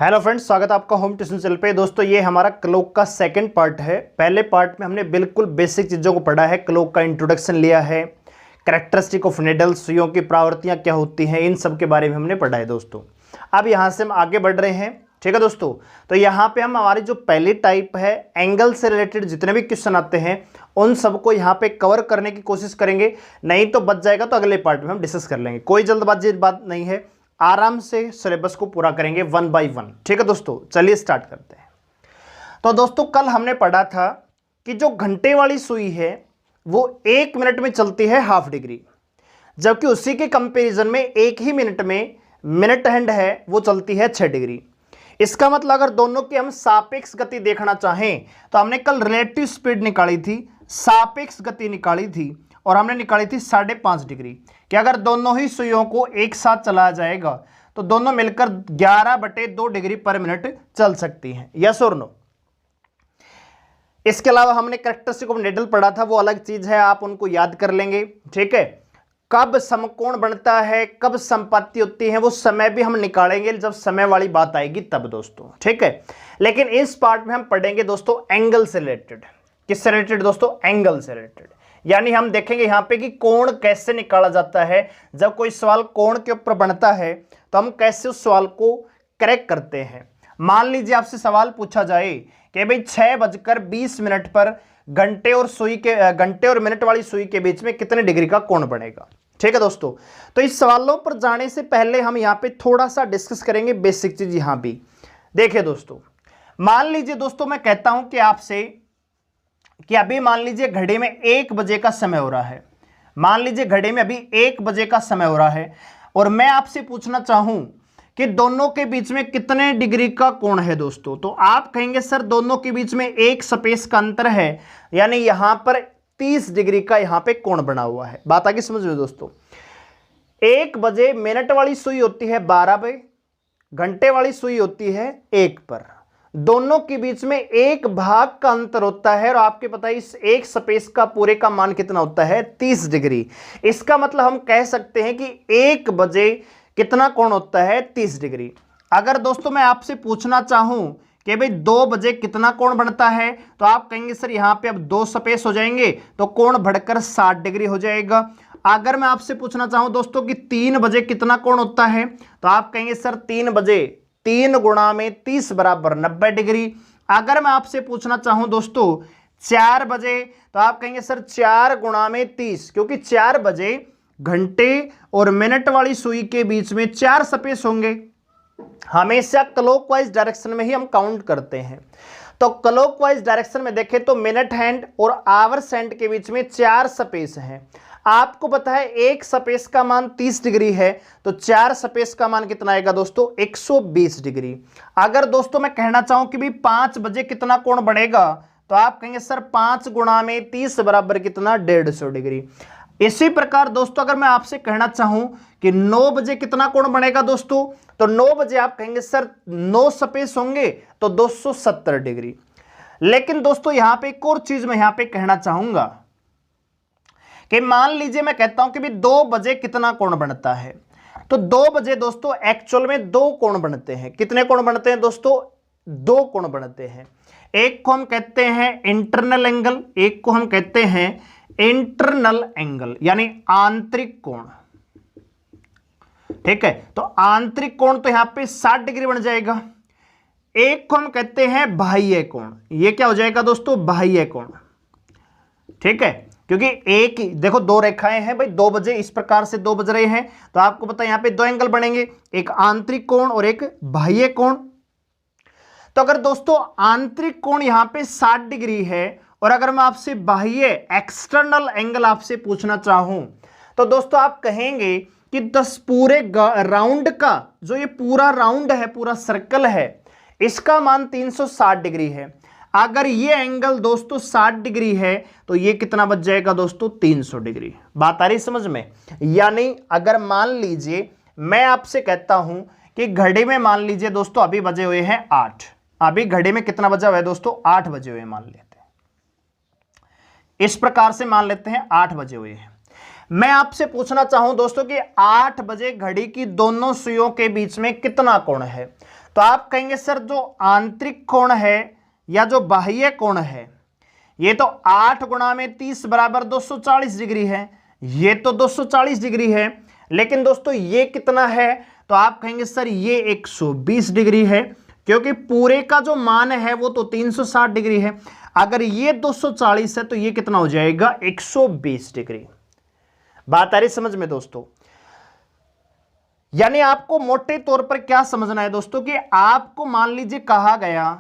Hello friends, स्वागत है आपका होम ट्यूशन चैनल पे। दोस्तों ये हमारा क्लॉक का सेकंड पार्ट है। पहले पार्ट में हमने बिल्कुल बेसिक चीज़ों को पढ़ा है, क्लॉक का इंट्रोडक्शन लिया है, कैरेक्टरिस्टिक ऑफ नीडल, सुइयों की प्रवृत्तियां क्या होती हैं, इन सब के बारे में हमने पढ़ा है दोस्तों। अब यहाँ से हम आगे बढ़ रहे हैं, ठीक है दोस्तों। तो यहाँ पे हम हमारी जो पहली टाइप है, एंगल से रिलेटेड जितने भी क्वेश्चन आते हैं उन सबको यहाँ पे कवर करने की कोशिश करेंगे। नहीं तो बच जाएगा तो अगले पार्ट में हम डिस्कस कर लेंगे, कोई जल्दबाजी बात नहीं है, आराम से सिलेबस को पूरा करेंगे 1 बाय 1। ठीक है दोस्तों, चलिए स्टार्ट करते हैं। तो दोस्तों कल हमने पढ़ा था कि जो घंटे वाली सुई है वो 1 मिनट में चलती है हाफ डिग्री, जबकि उसी के कंपैरिजन में 1 ही मिनट में मिनट हैंड है वो चलती है 6 डिग्री। इसका मतलब अगर दोनों की हम सापेक्ष गति देखना चाहें तो हमने कल रिलेटिव स्पीड निकाली थी, सापेक्ष गति निकाली थी और हमने निकाली थी 5.5 डिग्री कि अगर दोनों ही सुइयों को एक साथ चलाया जाएगा तो दोनों मिलकर 11/2 डिग्री पर मिनट चल सकती हैं। यस और नो। इसके अलावा हमने कैरेक्टरिस्टिक ऑफ नीडल पढ़ा था, वो अलग चीज है, आप उनको याद कर लेंगे। ठीक है, कब समकोण बनता है, कब संपत्ति होती है, वो समय भी हम निकालेंगे जब समय वाली बात आएगी तब दोस्तों। ठीक है, लेकिन इस पार्ट में हम पढ़ेंगे दोस्तों एंगल से रिलेटेड। किससे रिलेटेड दोस्तों? एंगल से रिलेटेड। यानी हम देखेंगे यहां पे कि कोण कैसे निकाला जाता है। जब कोई सवाल कोण के ऊपर बनता है तो हम कैसे उस सवाल को करेक्ट करते हैं। मान लीजिए आपसे सवाल पूछा जाए कि भाई 6:20 पर घंटे और मिनट वाली सुई के बीच में कितने डिग्री का कोण बनेगा। ठीक है दोस्तों, तो इस सवालों पर जाने से पहले हम यहां पे थोड़ा सा डिस्कस करेंगे बेसिक चीज। यहां भी देखिए दोस्तों, मान लीजिए दोस्तों मैं कहता हूं कि आपसे कि अभी मान लीजिए घड़ी में 1 बजे का समय हो रहा है। मान लीजिए घड़ी में अभी 1 बजे का समय हो रहा है और मैं आपसे पूछना चाहूं कि दोनों के बीच में कितने डिग्री का कोण है दोस्तों। तो आप कहेंगे सर दोनों के बीच में एक स्पेस का अंतर है, यानी यहां पर 30 डिग्री का यहां पे कोण बना हुआ है। बात आगे समझ में दोस्तों। 1 बजे मिनट वाली सुई होती है 12 बजे, घंटे वाली सुई होती है 1 पर। दोनों के बीच में 1 भाग का अंतर होता है और आपके पता है इस एक स्पेस का पूरे का मान कितना होता है? 30 डिग्री। इसका मतलब हम कह सकते हैं कि 1 बजे कितना कोण होता है? 30 डिग्री। अगर दोस्तों मैं आपसे पूछना चाहूं कि भाई 2 बजे कितना कोण बनता है तो आप कहेंगे सर यहां पे अब 2 स्पेस हो जाएंगे तो कोण बढ़कर 60 डिग्री हो जाएगा। अगर मैं आपसे पूछना चाहूं दोस्तों कि 3 बजे कितना कोण होता है तो आप कहेंगे सर 3 बजे 3 गुणा में 30 बराबर 90 डिग्री। अगर मैं आपसे पूछना चाहूं दोस्तों 4 बजे तो आप कहेंगे सर 4 गुणा में 30, क्योंकि 4 बजे घंटे और मिनट वाली सुई के बीच में 4 स्पेस होंगे। हमेशा क्लॉकवाइज डायरेक्शन में ही हम काउंट करते हैं। तो क्लॉकवाइज डायरेक्शन में देखें तो मिनट हैंड और आवर्स हैंड के बीच में 4 स्पेस हैं। आपको पता है एक स्पेस का मान 30 डिग्री है तो 4 स्पेस का मान कितना आएगा दोस्तों? 120 डिग्री। अगर दोस्तों मैं कहना चाहूं कि भी 5 बजे कितना कोण बढ़ेगा तो आप कहेंगे सर 5 गुणा में 30 बराबर कितना? 150 डिग्री। इसी प्रकार दोस्तों अगर मैं आपसे कहना चाहूं कि 9 बजे कितना कोण बनेगा दोस्तों, तो 9 बजे आप कहेंगे सर 9 स्पेस होंगे तो 270 डिग्री। लेकिन दोस्तों यहां पे एक और चीज मैं यहां पे कहना चाहूंगा कि मान लीजिए मैं कहता हूं कि भी 2 बजे कितना कोण बनता है, तो 2 बजे दोस्तों एक्चुअल में 2 कोण बनते हैं। कितने कोण बनते हैं दोस्तों? 2 कोण बनते हैं। एक को हम कहते हैं इंटरनल एंगल, एक को हम कहते हैं इंटरनल एंगल यानी आंतरिक कोण। ठीक है, तो आंतरिक कोण तो यहां पे 60 डिग्री बन जाएगा। एक को हम कहते हैं बाह्य कोण, ये क्या हो जाएगा दोस्तों? बाह्य कोण। ठीक है, क्योंकि एक ही देखो 2 रेखाएं हैं भाई, 2 बजे इस प्रकार से 2 बज रहे हैं तो आपको पता है यहां पे 2 एंगल बनेंगे, एक आंतरिक कोण और एक बाह्य कोण। तो अगर दोस्तों आंतरिक कोण यहां पे 60 डिग्री है और अगर मैं आपसे बाह्य एक्सटर्नल एंगल आपसे पूछना चाहूं तो दोस्तों आप कहेंगे कि 10 पूरे राउंड का जो ये पूरा राउंड है, पूरा सर्कल है, इसका मान 360 डिग्री है। अगर ये एंगल दोस्तों 60 डिग्री है तो ये कितना बच जाएगा दोस्तों? 300 डिग्री। बात आ रही समझ में? यानी अगर मान लीजिए मैं आपसे कहता हूं कि घड़ी में मान लीजिए दोस्तों अभी बजे हुए हैं 8, अभी घड़ी में कितना बजा हुआ है दोस्तों? 8 बजे हुए मान लेते हैं, इस प्रकार से मान लेते हैं 8 बजे हुए हैं। मैं आपसे पूछना चाहूं दोस्तों कि 8 बजे घड़ी की दोनों सुइयों के बीच में कितना कोण है, तो आप कहेंगे सर जो आंतरिक कोण है या जो बाह्य कोण है ये तो 8 गुणा में 30 बराबर 240 डिग्री है, ये तो 240 डिग्री है, लेकिन दोस्तों ये कितना है, तो आप कहेंगे सर ये 120 डिग्री है, क्योंकि पूरे का जो मान है वो तो 360 डिग्री है। अगर ये 240 है तो ये कितना हो जाएगा 120 डिग्री। बात आ रही समझ में दोस्तों? यानी आपको मोटे तौर पर क्या समझना है दोस्तों कि आपको मान लीजिए कहा गया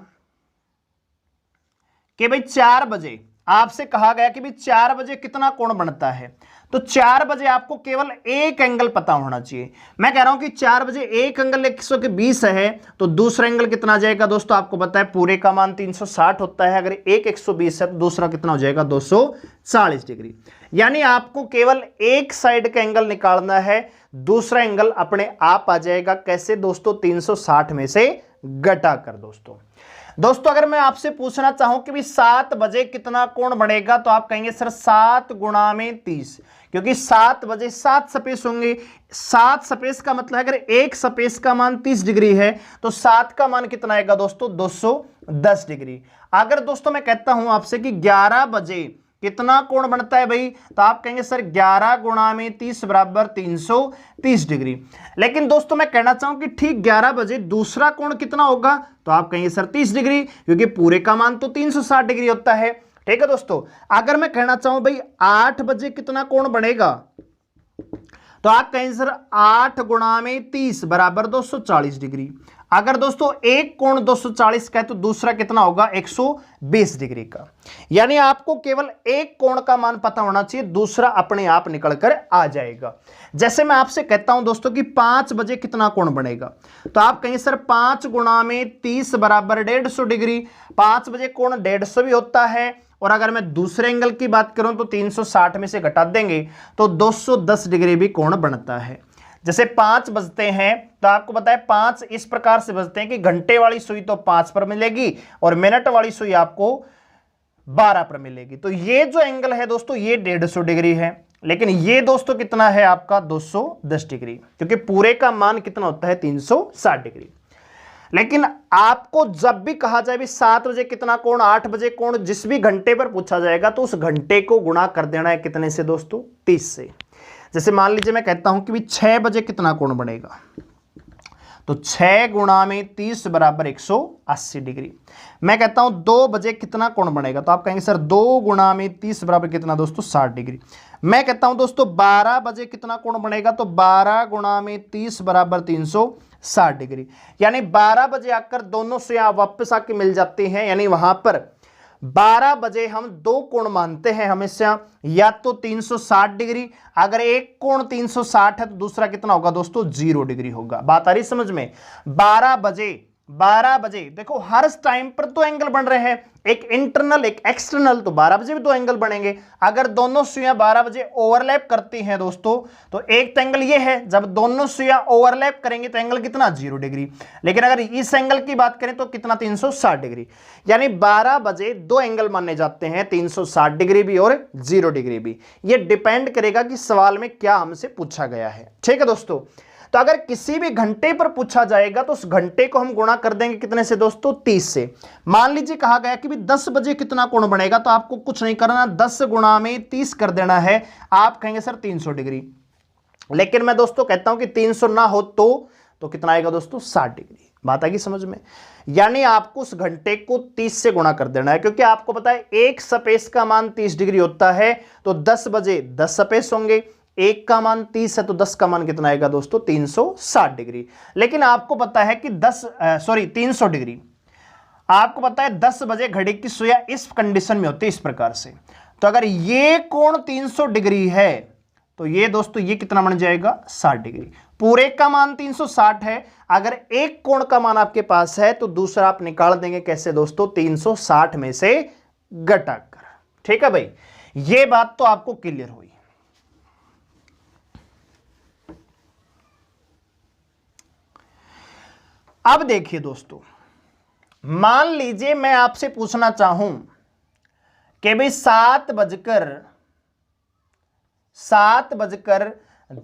कि भाई 4 बजे आपसे कहा गया कि भाई 4 बजे कितना कोण बनता है, तो 4 बजे आपको केवल एक एंगल पता होना चाहिए। मैं कह रहा हूं कि 4 बजे एक एंगल 120 है तो दूसरा एंगल कितना आ जाएगा दोस्तों, आपको पता है पूरे का मान 360 होता है, अगर एक 120 है तो दूसरा कितना हो जाएगा 240 डिग्री। यानी आपको केवल एक साइड का एंगल निकालना है, दूसरा एंगल अपने आप आ जाएगा। कैसे दोस्तों? 360 में से घटा कर। दोस्तों अगर मैं आपसे पूछना चाहूं कि भी 7 बजे कितना कोण बनेगा, तो आप कहेंगे सर 7 गुणा में 30, क्योंकि 7 बजे 7 स्पेस होंगे। 7 स्पेस का मतलब अगर एक स्पेस का मान 30 डिग्री है तो 7 का मान कितना आएगा दोस्तों 210 डिग्री। अगर दोस्तों मैं कहता हूं आपसे कि 11 बजे कितना कोण बनता है भाई, तो आप कहेंगे सर 11 गुणा में 30 बराबर 330 डिग्री। लेकिन दोस्तों मैं कहना चाहूं कि ठीक 11 बजे दूसरा कोण कितना होगा, तो आप कहेंगे सर 30 डिग्री, क्योंकि पूरे का मान तो 360 डिग्री होता है। ठीक है दोस्तों, अगर मैं कहना चाहूं भाई 8 बजे कितना कोण बनेगा, तो आप कहेंगे सर 8 गुणा में 30 बराबर 240 डिग्री। अगर दोस्तों एक कोण 240 का है तो दूसरा कितना होगा 120 डिग्री का। यानी आपको केवल एक कोण का मान पता होना चाहिए, दूसरा अपने आप निकल कर आ जाएगा। जैसे मैं आपसे कहता हूं दोस्तों कि 5 बजे कितना कोण बनेगा, तो आप कहेंगे सर 5 गुणा में 30 बराबर 150 डिग्री। 5 बजे कोण 150 भी होता है, और अगर मैं दूसरे एंगल की बात करूं तो 360 में से घटा देंगे तो 210 डिग्री भी कोण बनता है। जैसे 5 बजते हैं तो आपको पता है 5 इस प्रकार से बजते हैं कि घंटे वाली सुई तो 5 पर मिलेगी और मिनट वाली सुई आपको 12 पर मिलेगी। तो ये जो एंगल है दोस्तों ये 150 डिग्री है, लेकिन ये दोस्तों कितना है आपका 210 डिग्री, क्योंकि पूरे का मान कितना होता है 360 डिग्री। लेकिन आपको जब भी कहा जाए भी 7 बजे कितना कोण, 8 बजे कोण, जिस भी घंटे पर पूछा जाएगा तो उस घंटे को गुणा कर देना है कितने से दोस्तों 30 से। जैसे मान लीजिए मैं कहता हूं कि भी 6 बजे कितना कोण बनेगा, तो 6 गुणा में 30 बराबर 180 डिग्री। मैं कहता हूं 2 बजे कितना कोण बनेगा, तो आप कहेंगे सर 2 गुणा में 30 बराबर कितना दोस्तों 60 डिग्री। मैं कहता हूं दोस्तों 12 बजे कितना कोण बनेगा, तो 12 गुणा में 30 बराबर 360 डिग्री। यानी 12 बजे आकर दोनों से आप वापस आके मिल जाते हैं। यानी वहां पर 12 बजे हम दो कोण मानते हैं हमेशा, या तो 360 डिग्री, अगर एक कोण 360 है तो दूसरा कितना होगा दोस्तों 0 डिग्री होगा। बात आ रही समझ में? 12 बजे देखो हर टाइम पर दो एंगल बन रहे हैं, एक इंटरनल एक एक्सटर्नल, तो 12 बजे भी दो एंगल बनेंगे। अगर दोनों सुइयां 12 बजे ओवरलैप करती हैं दोस्तों, तो एक तो एंगल ये है, जब दोनों सुइयां ओवरलैप करेंगे तो एंगल कितना 0 डिग्री। लेकिन अगर इस एंगल की बात करें तो कितना 360 डिग्री। यानी 12 बजे दो एंगल माने जाते हैं, 360 डिग्री भी और 0 डिग्री भी। ये डिपेंड करेगा कि सवाल में क्या हमसे पूछा गया है। ठीक है दोस्तों, तो अगर किसी भी घंटे पर पूछा जाएगा तो उस घंटे को हम गुणा कर देंगे कितने से दोस्तों 30 से। मान लीजिए कहा गया कि भी 10 बजे कितना कोण बनेगा, तो आपको कुछ नहीं करना, 10 गुणा में 30 कर देना है। आप कहेंगे सर 300 डिग्री, लेकिन मैं दोस्तों कहता हूं कि 300 ना हो तो कितना आएगा दोस्तों 60 डिग्री। बात आएगी समझ में? यानी आपको उस घंटे को 30 से गुणा कर देना है, क्योंकि आपको पता है एक स्पेस का मान 30 डिग्री होता है, तो 10 बजे 10 स्पेस होंगे, एक का मान 30 है तो 10 का मान कितना आएगा दोस्तों 360 डिग्री। लेकिन आपको पता है कि 300 डिग्री, आपको पता है 10 बजे घड़ी की सुइयां इस कंडीशन में होती है इस प्रकार से। तो अगर ये कोण 300 डिग्री है तो ये दोस्तों ये कितना बन जाएगा 60 डिग्री। पूरे का मान 360 है, अगर एक कोण का मान आपके पास है तो दूसरा आप निकाल देंगे कैसे दोस्तों 360 में से घटाकर। ठीक है भाई, ये बात तो आपको क्लियर हुई। अब देखिए दोस्तों, मान लीजिए मैं आपसे पूछना चाहूं कि भाई 7 बजकर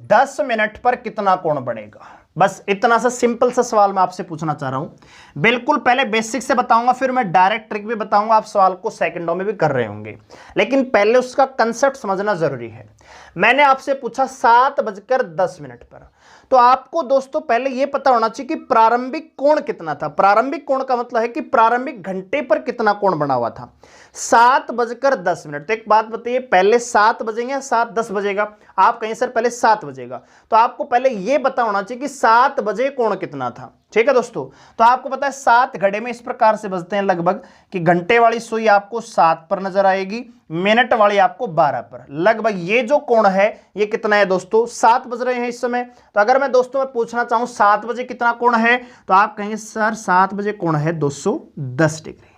10 मिनट पर कितना कोण बनेगा। बस इतना सा सिंपल सा सवाल मैं आपसे पूछना चाह रहा हूं। बिल्कुल पहले बेसिक से बताऊंगा, फिर मैं डायरेक्ट ट्रिक भी बताऊंगा, आप सवाल को सेकंडों में भी कर रहे होंगे, लेकिन पहले उसका कंसेप्ट समझना जरूरी है। मैंने आपसे पूछा 7:10 पर, तो आपको दोस्तों पहले यह पता होना चाहिए कि प्रारंभिक कोण कितना था। प्रारंभिक कोण का मतलब है कि प्रारंभिक घंटे पर कितना कोण बना हुआ था। 7:10। तो एक बात बताइए, पहले 7 बजेंगे या 7:10 बजेगा? आप कहें सर पहले 7 बजेगा, तो आपको पहले यह पता होना चाहिए कि 7 बजे कोण कितना था। ठीक है दोस्तों, तो आपको पता है 7 घड़े में इस प्रकार से बजते हैं लगभग कि घंटे वाली सुई आपको 7 पर नजर आएगी, मिनट वाली आपको 12 पर। लगभग ये जो कोण है ये कितना है दोस्तों? 7 बज रहे हैं इस समय। तो अगर मैं दोस्तों मैं पूछना चाहूं 7 बजे कितना कोण है, तो आप कहेंगे सर 7 बजे कोण है 210 डिग्री।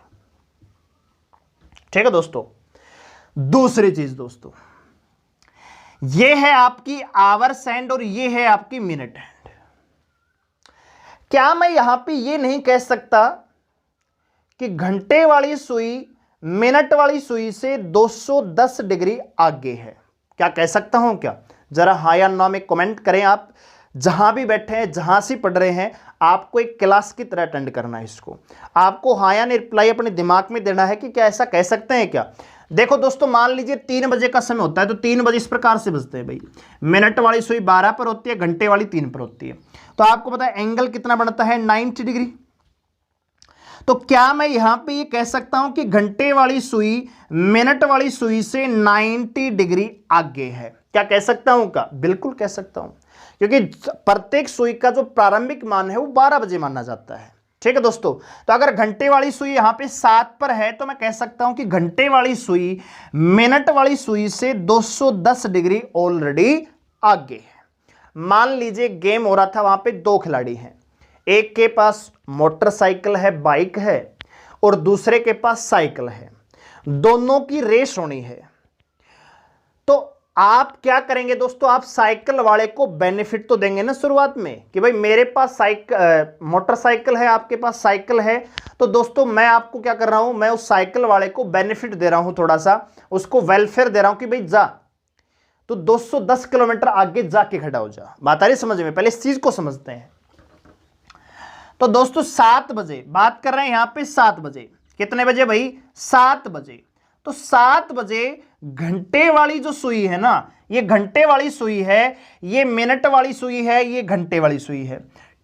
ठीक है दोस्तों, दूसरी चीज दोस्तों, ये है आपकी आवर्स हैंड और ये है आपकी मिनट हैंड। क्या मैं यहां पे ये नहीं कह सकता कि घंटे वाली सुई मिनट वाली सुई से 210 डिग्री आगे है? क्या कह सकता हूं क्या? जरा हाँ या ना में कमेंट करें। आप जहां भी बैठे हैं, जहां से पढ़ रहे हैं, आपको एक क्लास की तरह अटेंड करना है इसको। आपको हाँ या नहीं रिप्लाई अपने दिमाग में देना है कि क्या ऐसा कह सकते हैं क्या। देखो दोस्तों, मान लीजिए 3 बजे का समय होता है, तो 3 बजे इस प्रकार से बजते हैं भाई। मिनट वाली सुई 12 पर होती है, घंटे वाली 3 पर होती है। तो आपको पता है एंगल कितना बनता है? 90 डिग्री। तो क्या मैं यहां पे ये कह सकता हूं कि घंटे वाली सुई मिनट वाली सुई से 90 डिग्री आगे है? क्या कह सकता हूं क्या? बिल्कुल कह सकता हूं, क्योंकि प्रत्येक सुई का जो प्रारंभिक मान है वो 12 बजे माना जाता है। ठीक है दोस्तों, तो अगर घंटे वाली सुई यहां पे 7 पर है, तो मैं कह सकता हूं कि घंटे वाली सुई मिनट वाली सुई से 210 डिग्री ऑलरेडी आगे है। मान लीजिए गेम हो रहा था, वहां पे 2 खिलाड़ी हैं, एक के पास मोटरसाइकिल है, बाइक है, और दूसरे के पास साइकिल है। दोनों की रेस होनी है। तो आप क्या करेंगे दोस्तों? आप साइकिल वाले को बेनिफिट तो देंगे ना शुरुआत में कि भाई मेरे पास मोटरसाइकिल है, आपके पास साइकिल है, तो दोस्तों मैं आपको क्या कर रहा हूं? मैं उस साइकिल वाले को बेनिफिट दे रहा हूं, थोड़ा सा उसको वेलफेयर दे रहा हूं कि भाई जा, तो 210 किलोमीटर आगे जाके खड़ा हो जा। बात आ रही समझ में? पहले इस चीज को समझते हैं। तो दोस्तों 7 बजे बात कर रहे हैं, यहां पे 7 बजे। कितने बजे भाई? 7 बजे। तो 7 बजे घंटे वाली जो सुई है ना, ये घंटे वाली सुई है, ये मिनट वाली सुई है, ये घंटे वाली सुई है।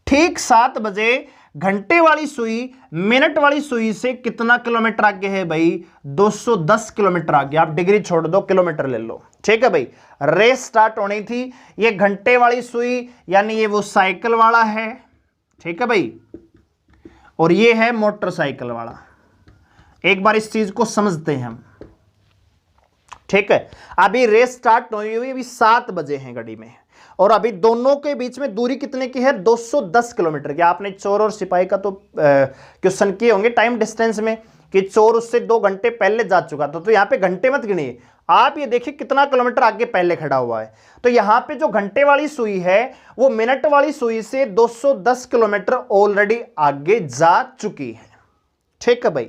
ठीक 7 बजे घंटे वाली सुई मिनट वाली सुई से कितना किलोमीटर आगे है भाई? 210 किलोमीटर आगे। आप डिग्री छोड़ दो, किलोमीटर ले लो। ठीक है भाई, रेस स्टार्ट होनी थी। ये घंटे वाली सुई यानी ये वो साइकिल वाला है, ठीक है भाई, और ये है मोटरसाइकिल वाला। एक बार इस चीज को समझते हैं हम। ठीक है, अभी रेस स्टार्ट हुई हुई, अभी 7 बजे हैं घड़ी में, और अभी दोनों के बीच में दूरी कितने की है? 210 किलोमीटर की। आपने चोर और सिपाही का तो क्वेश्चन किए होंगे टाइम डिस्टेंस में कि चोर उससे 2 घंटे पहले जा चुका था, तो यहां पे घंटे मत गिनिए, आप ये देखिए कितना किलोमीटर आगे पहले खड़ा हुआ है। तो यहां पे जो घंटे वाली सुई है वो मिनट वाली सुई से 210 किलोमीटर ऑलरेडी आगे जा चुकी है। ठीक है भाई,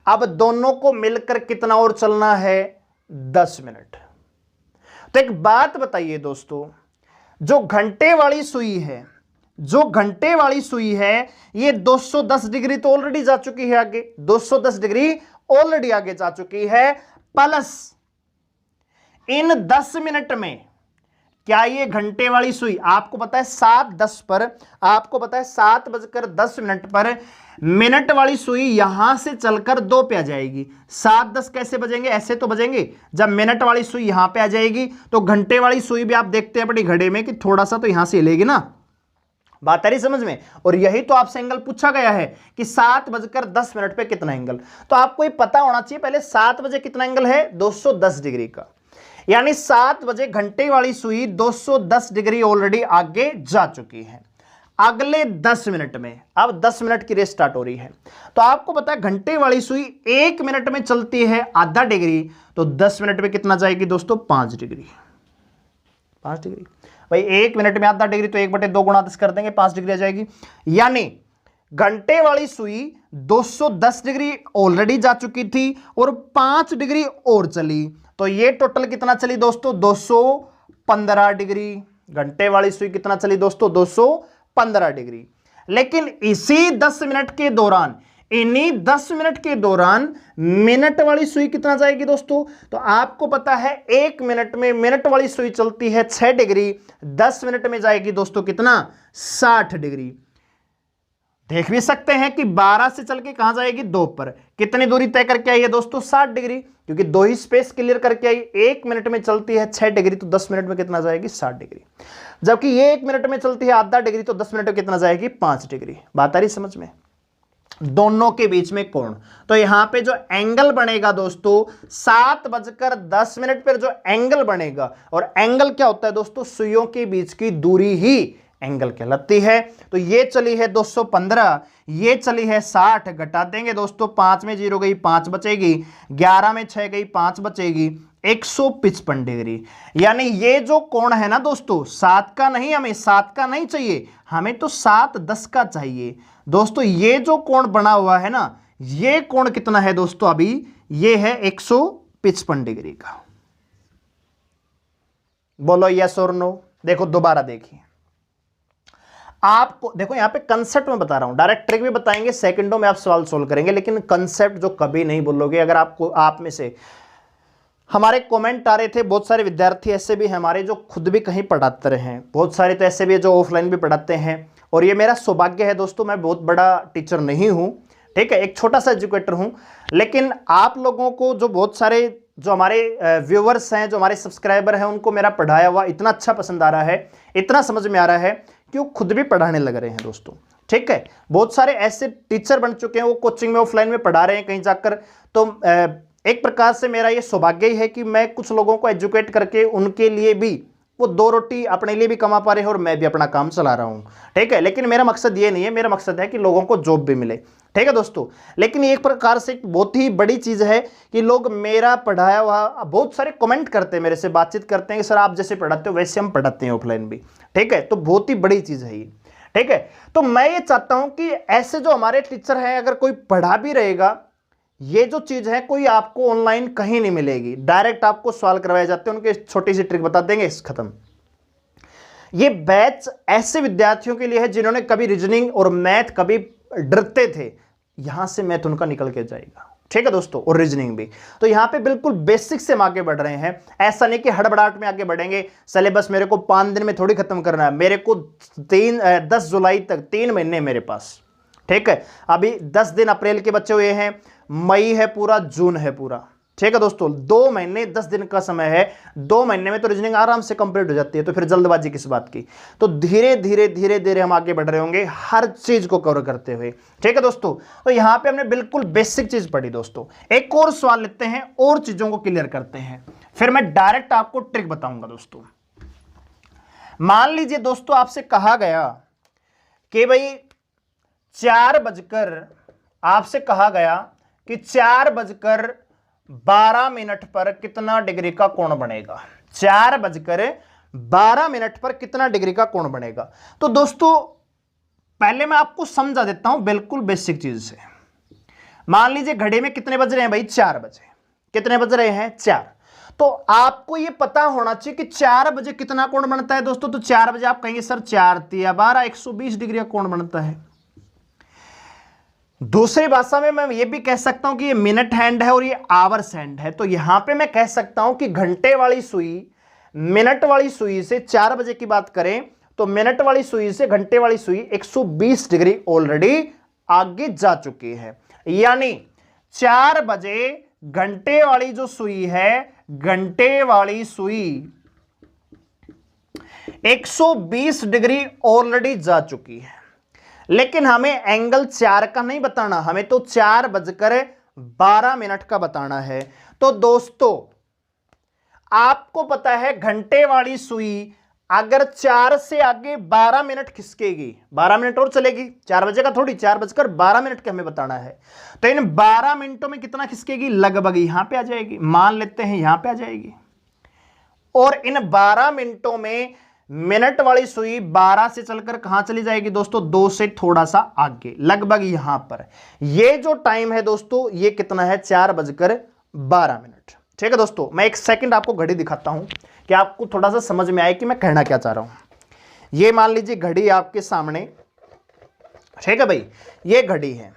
अब दोनों को मिलकर कितना और चलना है? 10 मिनट। तो एक बात बताइए दोस्तों, जो घंटे वाली सुई है, जो घंटे वाली सुई है, ये 210 डिग्री तो ऑलरेडी जा चुकी है आगे, 210 डिग्री ऑलरेडी आगे जा चुकी है, प्लस इन 10 मिनट में क्या ये घंटे वाली सुई, आपको पता है 7:10 पर, आपको पता है 7:10 पर मिनट वाली सुई यहां से चलकर 2 पे आ जाएगी। 7:10 कैसे बजेंगे? ऐसे तो बजेंगे। जब मिनट वाली सुई यहां पे आ जाएगी तो घंटे वाली सुई भी आप देखते हैं अपनी घड़ी में कि थोड़ा सा तो यहां से हिलेगी ना। बात आ रही समझ में? और यही तो आपसे एंगल पूछा गया है कि 7:10 पे कितना एंगल। तो आपको ये पता होना चाहिए पहले 7 बजे कितना एंगल है? 210 डिग्री का। यानी 7 बजे घंटे वाली सुई 210 डिग्री ऑलरेडी आगे जा चुकी है। अगले 10 मिनट में, अब 10 मिनट की रेस स्टार्ट हो रही है, तो आपको पता है घंटे वाली सुई 1 मिनट में चलती है आधा डिग्री, तो 10 मिनट में कितना जाएगी दोस्तों? 5 डिग्री। 5 डिग्री भाई, 1 मिनट में आधा डिग्री, तो 1/2 गुणा 10 कर देंगे, 5 डिग्री आ जाएगी। यानी घंटे वाली सुई 210 डिग्री ऑलरेडी जा चुकी थी और 5 डिग्री और चली, तो ये टोटल कितना चली दोस्तों? 215 डिग्री। घंटे वाली सुई कितना चली दोस्तों, 215 डिग्री। लेकिन इसी 10 मिनट के दौरान, इन्हीं 10 मिनट के दौरान मिनट वाली सुई कितना जाएगी दोस्तों, तो आपको पता है 1 मिनट में मिनट वाली सुई चलती है 6 डिग्री, 10 मिनट में जाएगी दोस्तों कितना, 60 डिग्री। देख भी सकते हैं कि 12 से चल के कहां जाएगी, 2 पर। कितनी दूरी तय करके आई है दोस्तों, 60 डिग्री, क्योंकि 2 ही स्पेस क्लियर करके आई। 1 मिनट में चलती है 6 डिग्री, तो 10 मिनट में कितना जाएगी, 60 डिग्री। जबकि ये 1 मिनट में चलती है आधा डिग्री, तो 10 मिनट में कितना जाएगी, 5 डिग्री। बात आ रही समझ में। दोनों के बीच में कोण, तो यहां पे जो एंगल बनेगा दोस्तों 7:10 पर जो एंगल बनेगा, और एंगल क्या होता है दोस्तों, सुइयों के बीच की दूरी ही एंगल कहलाती है। तो ये चली है 215, ये चली है 60, घटा देंगे दोस्तों, 5 में 0 गई, 5 बचेगी, 11 में 6 गई, 5 बचेगी, 155 डिग्री। यानी ये जो कोण है ना दोस्तों, 7 का नहीं, हमें 7 का नहीं चाहिए, हमें तो 7:10 का चाहिए दोस्तों। ये जो कोण बना हुआ है ना, ये कोण कितना है दोस्तों, अभी ये है 155 डिग्री का। बोलो यस और नो। देखो दोबारा देखिए, आपको देखो यहां पे कंसेप्ट में बता रहा हूं, डायरेक्ट ट्रिक भी बताएंगे, सेकंडों में आप सवाल सोल्व करेंगे, लेकिन कंसेप्ट जो कभी नहीं बोलोगे। अगर आपको, आप में से हमारे कमेंट आ रहे थे, बहुत सारे विद्यार्थी ऐसे भी हमारे जो खुद भी कहीं पढ़ाते रहे हैं, बहुत सारे तो ऐसे भी जो ऑफलाइन भी पढ़ाते हैं। और ये मेरा सौभाग्य है दोस्तों, मैं बहुत बड़ा टीचर नहीं हूं, ठीक है, एक छोटा सा एजुकेटर हूं, लेकिन आप लोगों को जो बहुत सारे जो हमारे व्यूअर्स हैं, जो हमारे सब्सक्राइबर हैं, उनको मेरा पढ़ाया हुआ इतना अच्छा पसंद आ रहा है, इतना समझ में आ रहा है कि वो खुद भी पढ़ाने लग रहे हैं दोस्तों, ठीक है। बहुत सारे ऐसे टीचर बन चुके हैं, वो कोचिंग में ऑफलाइन में पढ़ा रहे हैं कहीं जाकर। तो एक प्रकार से मेरा ये सौभाग्य ही है कि मैं कुछ लोगों को एजुकेट करके उनके लिए भी वो 2 रोटी अपने लिए भी कमा पा रहे हैं और मैं भी अपना काम चला रहा हूं, ठीक है। लेकिन मेरा मकसद ये नहीं है, मेरा मकसद है कि लोगों को जॉब भी मिले, ठीक है दोस्तों। लेकिन एक प्रकार से बहुत ही बड़ी चीज है कि लोग मेरा पढ़ाया हुआ, बहुत सारे कमेंट करते हैं, मेरे से बातचीत करते हैं कि सर आप जैसे पढ़ाते हो वैसे हम पढ़ाते हैं ऑफलाइन भी, ठीक है। तो बहुत ही बड़ी चीज है ये, ठीक है। तो मैं ये चाहता हूं कि ऐसे जो हमारे टीचर हैं, अगर कोई पढ़ा भी रहेगा, ये जो चीज है कोई आपको ऑनलाइन कहीं नहीं मिलेगी, डायरेक्ट आपको सवाल करवाए जाते हैं, उनके छोटी सी ट्रिक बता देंगे, खत्म। ये बैच ऐसे विद्यार्थियों के लिए है जिन्होंने कभी रीजनिंग और मैथ कभी डरते थे, यहां से मैथ उनका निकल के जाएगा, ठीक है दोस्तों, और रीजनिंग भी। तो यहां पे बिल्कुल बेसिक से हम आगे बढ़ रहे हैं, ऐसा नहीं कि हड़बड़ाहट में आगे बढ़ेंगे, सिलेबस मेरे को 5 दिन में थोड़ी खत्म करना है, मेरे को 10 जुलाई तक 3 महीने मेरे पास, ठीक है। अभी 10 दिन अप्रैल के बचे हुए हैं, मई है पूरा, जून है पूरा, ठीक है दोस्तों, 2 महीने 10 दिन का समय है। 2 महीने में तो रीजनिंग आराम से कंप्लीट हो जाती है, तो फिर जल्दबाजी किस बात की। तो धीरे धीरे धीरे धीरे हम आगे बढ़ रहे होंगे हर चीज को कवर करते हुए, ठीक है दोस्तों। तो यहां पे हमने बिल्कुल बेसिक चीज पढ़ी दोस्तों। एक और सवाल लेते हैं और चीजों को क्लियर करते हैं, फिर मैं डायरेक्ट आपको ट्रिक बताऊंगा दोस्तों। मान लीजिए दोस्तों, आपसे कहा गया कि भाई 4 आपसे कहा गया कि 4:12 पर कितना डिग्री का कोण बनेगा, 4:12 पर कितना डिग्री का कोण बनेगा। तो दोस्तों पहले मैं आपको समझा देता हूं बिल्कुल बेसिक चीज से। मान लीजिए घड़ी में कितने बज रहे हैं भाई, 4 बजे। कितने बज रहे हैं, 4। तो आपको यह पता होना चाहिए कि 4 बजे कितना कोण बनता है दोस्तों। तो 4 बजे आप कहेंगे सर 4 तिया 12, 120 डिग्री का कोण बनता है। दूसरी भाषा में मैं ये भी कह सकता हूं कि ये मिनट हैंड है और ये आवर्स हैंड है। तो यहां पे मैं कह सकता हूं कि घंटे वाली सुई मिनट वाली सुई से 4 बजे की बात करें तो मिनट वाली सुई से घंटे वाली सुई 120 डिग्री ऑलरेडी आगे जा चुकी है। यानी 4 बजे घंटे वाली जो सुई है, घंटे वाली सुई 120 डिग्री ऑलरेडी जा चुकी है। लेकिन हमें एंगल 4 का नहीं बताना, हमें तो 4:12 का बताना है। तो दोस्तों आपको पता है घंटे वाली सुई अगर 4 से आगे 12 मिनट खिसकेगी, 12 मिनट और चलेगी, 4 बजे का थोड़ी, 4:12 के हमें बताना है। तो इन 12 मिनटों में कितना खिसकेगी, लगभग यहां पे आ जाएगी, मान लेते हैं यहां पे आ जाएगी। और इन 12 मिनटों में मिनट वाली सुई 12 से चलकर कहां चली जाएगी दोस्तों, 2 से थोड़ा सा आगे, लगभग यहां पर। ये जो टाइम है दोस्तों ये कितना है, 4:12। ठीक है दोस्तों, मैं एक सेकंड आपको घड़ी दिखाता हूं कि आपको थोड़ा सा समझ में आए कि मैं कहना क्या चाह रहा हूं। ये मान लीजिए घड़ी आपके सामने, ठीक है भाई, ये घड़ी है।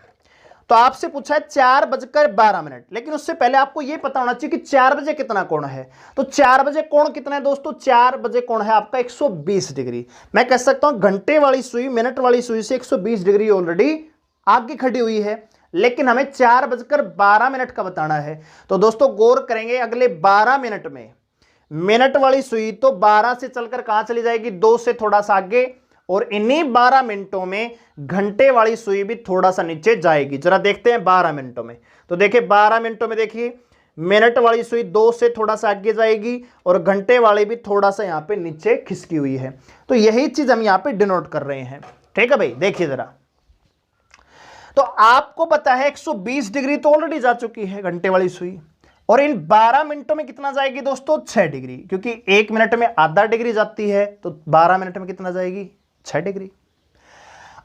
तो आपसे पूछा है 4:12, लेकिन उससे पहले आपको यह पता होना चाहिए कि 4 बजे कितना कोण है। तो 4 बजे कोण कितना है दोस्तों? 4 बजे कोण है आपका 120 डिग्री। मैं कह सकता हूं घंटे वाली सुई मिनट वाली सुई से 120 डिग्री ऑलरेडी आगे खड़ी हुई है, लेकिन हमें 4:12 का बताना है। तो दोस्तों गौर करेंगे, अगले 12 मिनट में मिनट वाली सुई तो 12 से चलकर कहां चली जाएगी? 2 से थोड़ा सा आगे, और इन्हीं 12 मिनटों में घंटे वाली सुई भी थोड़ा सा नीचे जाएगी। जरा देखते हैं 12 मिनटों में। तो देखिए 12 मिनटों में देखिए मिनट वाली सुई 2 से थोड़ा सा आगे जाएगी और घंटे वाली भी थोड़ा सा यहां पे नीचे खिसकी हुई है। तो यही चीज हम यहां पे डिनोट कर रहे हैं। ठीक है भाई, देखिए जरा। तो आपको पता है 120 डिग्री तो ऑलरेडी जा चुकी है घंटे वाली सुई, और इन 12 मिनटों में कितना जाएगी दोस्तों? 6 डिग्री, क्योंकि 1 मिनट में आधा डिग्री जाती है, तो 12 मिनट में कितना जाएगी? 6 डिग्री।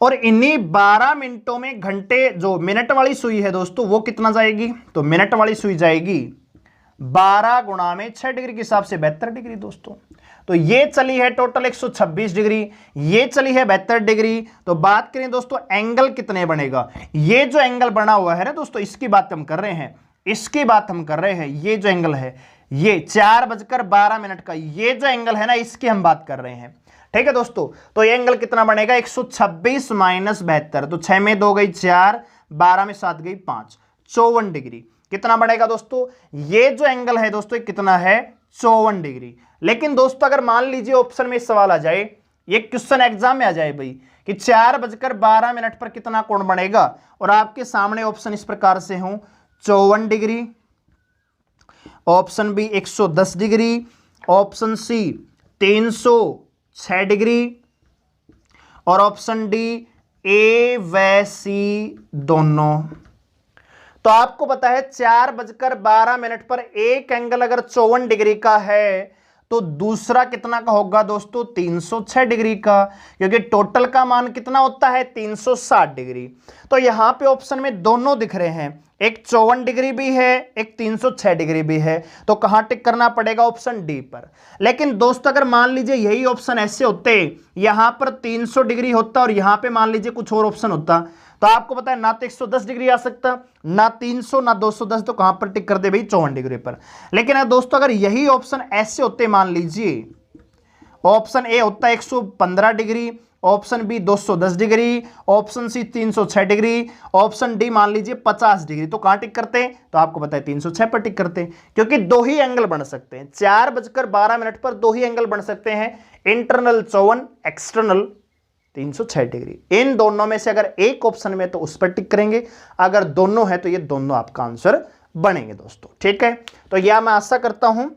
और इन्हीं 12 मिनटों में घंटे जो मिनट वाली सुई है दोस्तों वो कितना जाएगी? तो मिनट वाली सुई जाएगी 12 गुणा में 6 डिग्री के हिसाब से 72 डिग्री दोस्तों। तो ये चली है टोटल 126 डिग्री, ये चली है 72 डिग्री। तो बात करें दोस्तों एंगल कितने बनेगा? ये जो एंगल बना हुआ है ना दोस्तों, इसकी बात हम कर रहे हैं, इसकी बात हम कर रहे हैं। ये जो एंगल है, ये 4:12 का ये जो एंगल है ना, इसकी हम बात कर रहे हैं। ठीक है दोस्तों, तो ये एंगल कितना बनेगा? 126 माइनस 72। तो 6 में 2 गई 4, 12 में 7 गई 5, 54 डिग्री। कितना बनेगा दोस्तों? ये जो एंगल है दोस्तों कितना है? 54 डिग्री। लेकिन दोस्तों अगर मान लीजिए ऑप्शन में सवाल आ जाए, ये क्वेश्चन एग्जाम में आ जाए भाई कि 4:12 पर कितना कोण बनेगा, और आपके सामने ऑप्शन इस प्रकार से हो 54 degree, option B 110 degree, option C 306 degree, और ऑप्शन डी ए व सी दोनों। तो आपको पता है 4:12 पर एक एंगल अगर 54 डिग्री का है तो दूसरा कितना का होगा दोस्तों? 306 डिग्री का, क्योंकि टोटल का मान कितना होता है? 360 डिग्री। तो यहां पे ऑप्शन में दोनों दिख रहे हैं, एक 54 डिग्री भी है, एक 306 डिग्री भी है। तो कहां टिक करना पड़ेगा? ऑप्शन डी पर। लेकिन दोस्तों अगर मान लीजिए यही ऑप्शन ऐसे होते, यहां पर 300 डिग्री होता और यहां पे मान लीजिए कुछ और ऑप्शन होता, तो आपको पता है ना तो 110 डिग्री आ सकता, ना 300, ना 210, तो कहां पर टिक कर दे भाई? 54 डिग्री पर। लेकिन दोस्तों अगर यही ऑप्शन ऐसे होते, मान लीजिए ऑप्शन ए होता 115 degree, option B 210 degree, option C 306 degree, option D मान लीजिए 50 डिग्री, तो कहां टिक करते हैं? तो आपको पता है 306 पर टिक करते हैं, क्योंकि दो ही एंगल बन सकते हैं। 4:12 पर दो ही एंगल बन सकते हैं, इंटरनल 54, एक्सटर्नल 306 डिग्री। इन दोनों में से अगर एक ऑप्शन में तो उस पर टिक करेंगे, अगर दोनों है तो ये दोनों आपका आंसर बनेंगे दोस्तों। ठीक है, तो यह मैं आशा करता हूं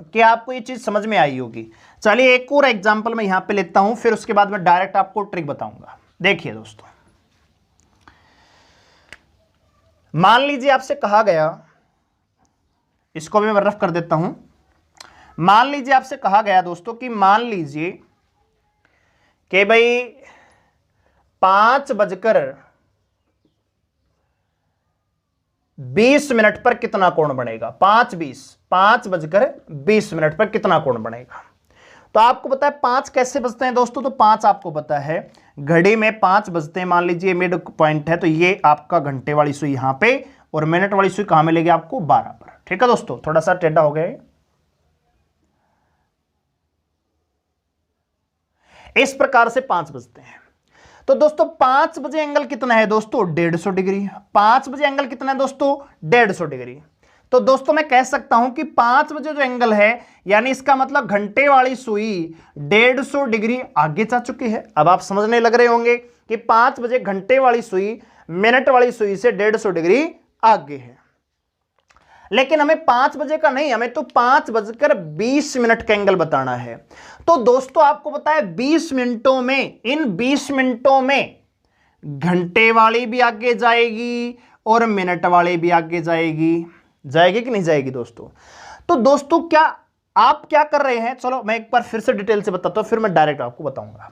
कि आपको ये चीज समझ में आई होगी। चलिए एक और एग्जांपल मैं यहां पे लेता हूं, फिर उसके बाद मैं डायरेक्ट आपको ट्रिक बताऊंगा। देखिए दोस्तों, मान लीजिए आपसे कहा गया, इसको भी मैं रफ कर देता हूं। मान लीजिए आपसे कहा गया दोस्तों कि मान लीजिए कि भाई 5:20 पर कितना कोण बनेगा? 5:20 पर कितना कोण बनेगा? तो आपको पता है 5 कैसे बजते हैं दोस्तों? तो 5 आपको पता है घड़ी में 5 बजते हैं। मान लीजिए मिड पॉइंट है, तो ये आपका घंटे वाली सुई यहां पे, और मिनट वाली सुई कहां मिलेगी आपको? 12 पर। ठीक है दोस्तों, थोड़ा सा टेढ़ा हो गया है। इस प्रकार से 5 बजते हैं। तो दोस्तों 5 बजे एंगल कितना है दोस्तों? 150 डिग्री। 5 बजे एंगल कितना है दोस्तों? 150 डिग्री। तो दोस्तों मैं कह सकता हूं कि 5 बजे जो एंगल है, यानी इसका मतलब घंटे वाली सुई 150 डिग्री आगे जा चुकी है। अब आप समझने लग रहे होंगे कि 5 बजे घंटे वाली सुई मिनट वाली सुई से 150 डिग्री आगे है। लेकिन हमें 5 बजे का नहीं, हमें तो 5:20 का एंगल बताना है। तो दोस्तों आपको पता है 20 मिनटों में, इन 20 मिनटों में घंटे वाली भी आगे जाएगी और मिनट वाली भी आगे जाएगी। जाएगी कि नहीं जाएगी दोस्तों? तो दोस्तों क्या आप क्या कर रहे हैं? चलो मैं एक बार फिर से डिटेल से बताता हूं, फिर मैं डायरेक्ट आपको बताऊंगा।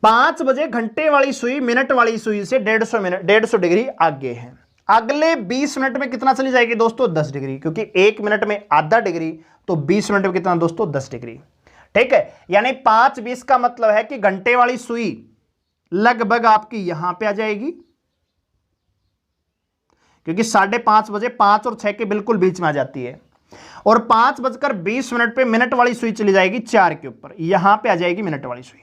5 बजे घंटे वाली सुई मिनट वाली सुई से 150 डिग्री आगे है। अगले 20 मिनट में कितना चली जाएगी दोस्तों? 10 डिग्री, क्योंकि 1 मिनट में आधा डिग्री, तो 20 मिनट में कितना दोस्तों? 10 डिग्री। ठीक है, यानी 5:20 का मतलब है कि घंटे वाली सुई लगभग आपकी यहां पे आ जाएगी, क्योंकि 5:30 बजे 5 और 6 के बिल्कुल बीच में आ जाती है, और 5:20 पे मिनट वाली सुई चली जाएगी 4 के ऊपर, यहां पे आ जाएगी मिनट वाली सुई।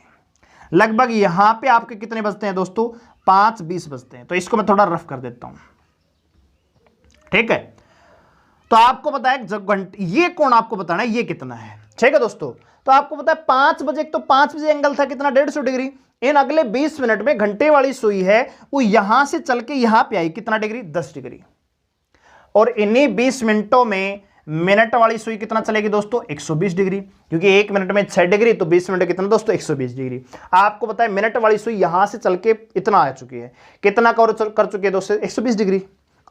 लगभग यहां पे आपके कितने बजते हैं दोस्तों? 5:20 बजते हैं। तो इसको मैं थोड़ा रफ कर देता हूं। ठीक है, तो आपको पता है जब घंटे, ये कोण आपको बताना है ये कितना है। ठीक है दोस्तों, तो आपको पता है 5 बजे, तो 5 बजे एंगल था कितना? 150 डिग्री। इन अगले 20 मिनट में घंटे वाली सुई है वो यहां से चल के यहां पे आई, कितना डिग्री? 10 डिग्री। और इन्हीं 20 मिनटों में मिनट वाली सुई कितना चलेगी दोस्तों? 120 डिग्री, क्योंकि 1 मिनट में 6 डिग्री, तो 20 मिनट कितना दोस्तों? 120 डिग्री। आपको पता है मिनट वाली सुई यहां से चल के इतना आ चुकी है, कितना कर चुकी है दोस्तों? 120 डिग्री।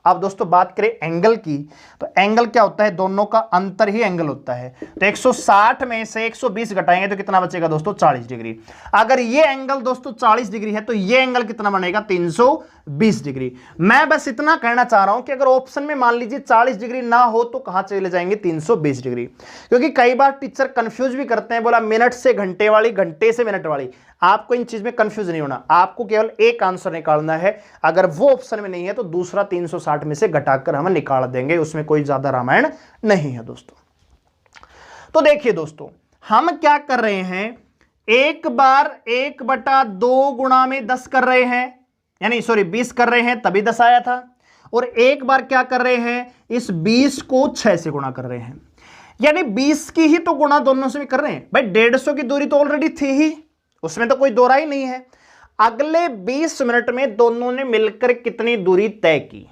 अब दोस्तों बात करें एंगल की, तो एंगल क्या होता है? दोनों का अंतर ही एंगल होता है। तो 160 में से 120 घटाएंगे तो कितना बचेगा दोस्तों? 40 डिग्री। अगर ये एंगल दोस्तों 40 डिग्री है तो ये एंगल कितना बनेगा? 320 डिग्री। मैं बस इतना कहना चाह रहा हूं कि अगर ऑप्शन में मान लीजिए 40 डिग्री ना हो तो कहां चले जाएंगे? 320 डिग्री। क्योंकि कई बार टीचर कंफ्यूज भी करते हैं, बोला मिनट से घंटे वाली, घंटे से मिनट वाली। आपको इन चीज में कंफ्यूज नहीं होना, आपको केवल एक आंसर निकालना है। अगर वो ऑप्शन में नहीं है तो दूसरा 360 में से घटाकर हम निकाल देंगे, उसमें कोई ज्यादा रामायण नहीं है दोस्तों। तो देखिए दोस्तों, हम क्या कर रहे हैं, एक बार 1/2 गुणा में 10 कर रहे हैं, यानी सॉरी 20 कर रहे हैं, तभी 10 आया था। और एक बार क्या कर रहे हैं, इस 20 को 6 से गुणा कर रहे हैं, यानी 20 की ही तो गुणा दोनों से भी कर रहे हैं। भाई 150 की दूरी तो ऑलरेडी थी ही, उसमें तो कोई दो राय नहीं है। अगले 20 मिनट में दोनों ने मिलकर कितनी दूरी तय की?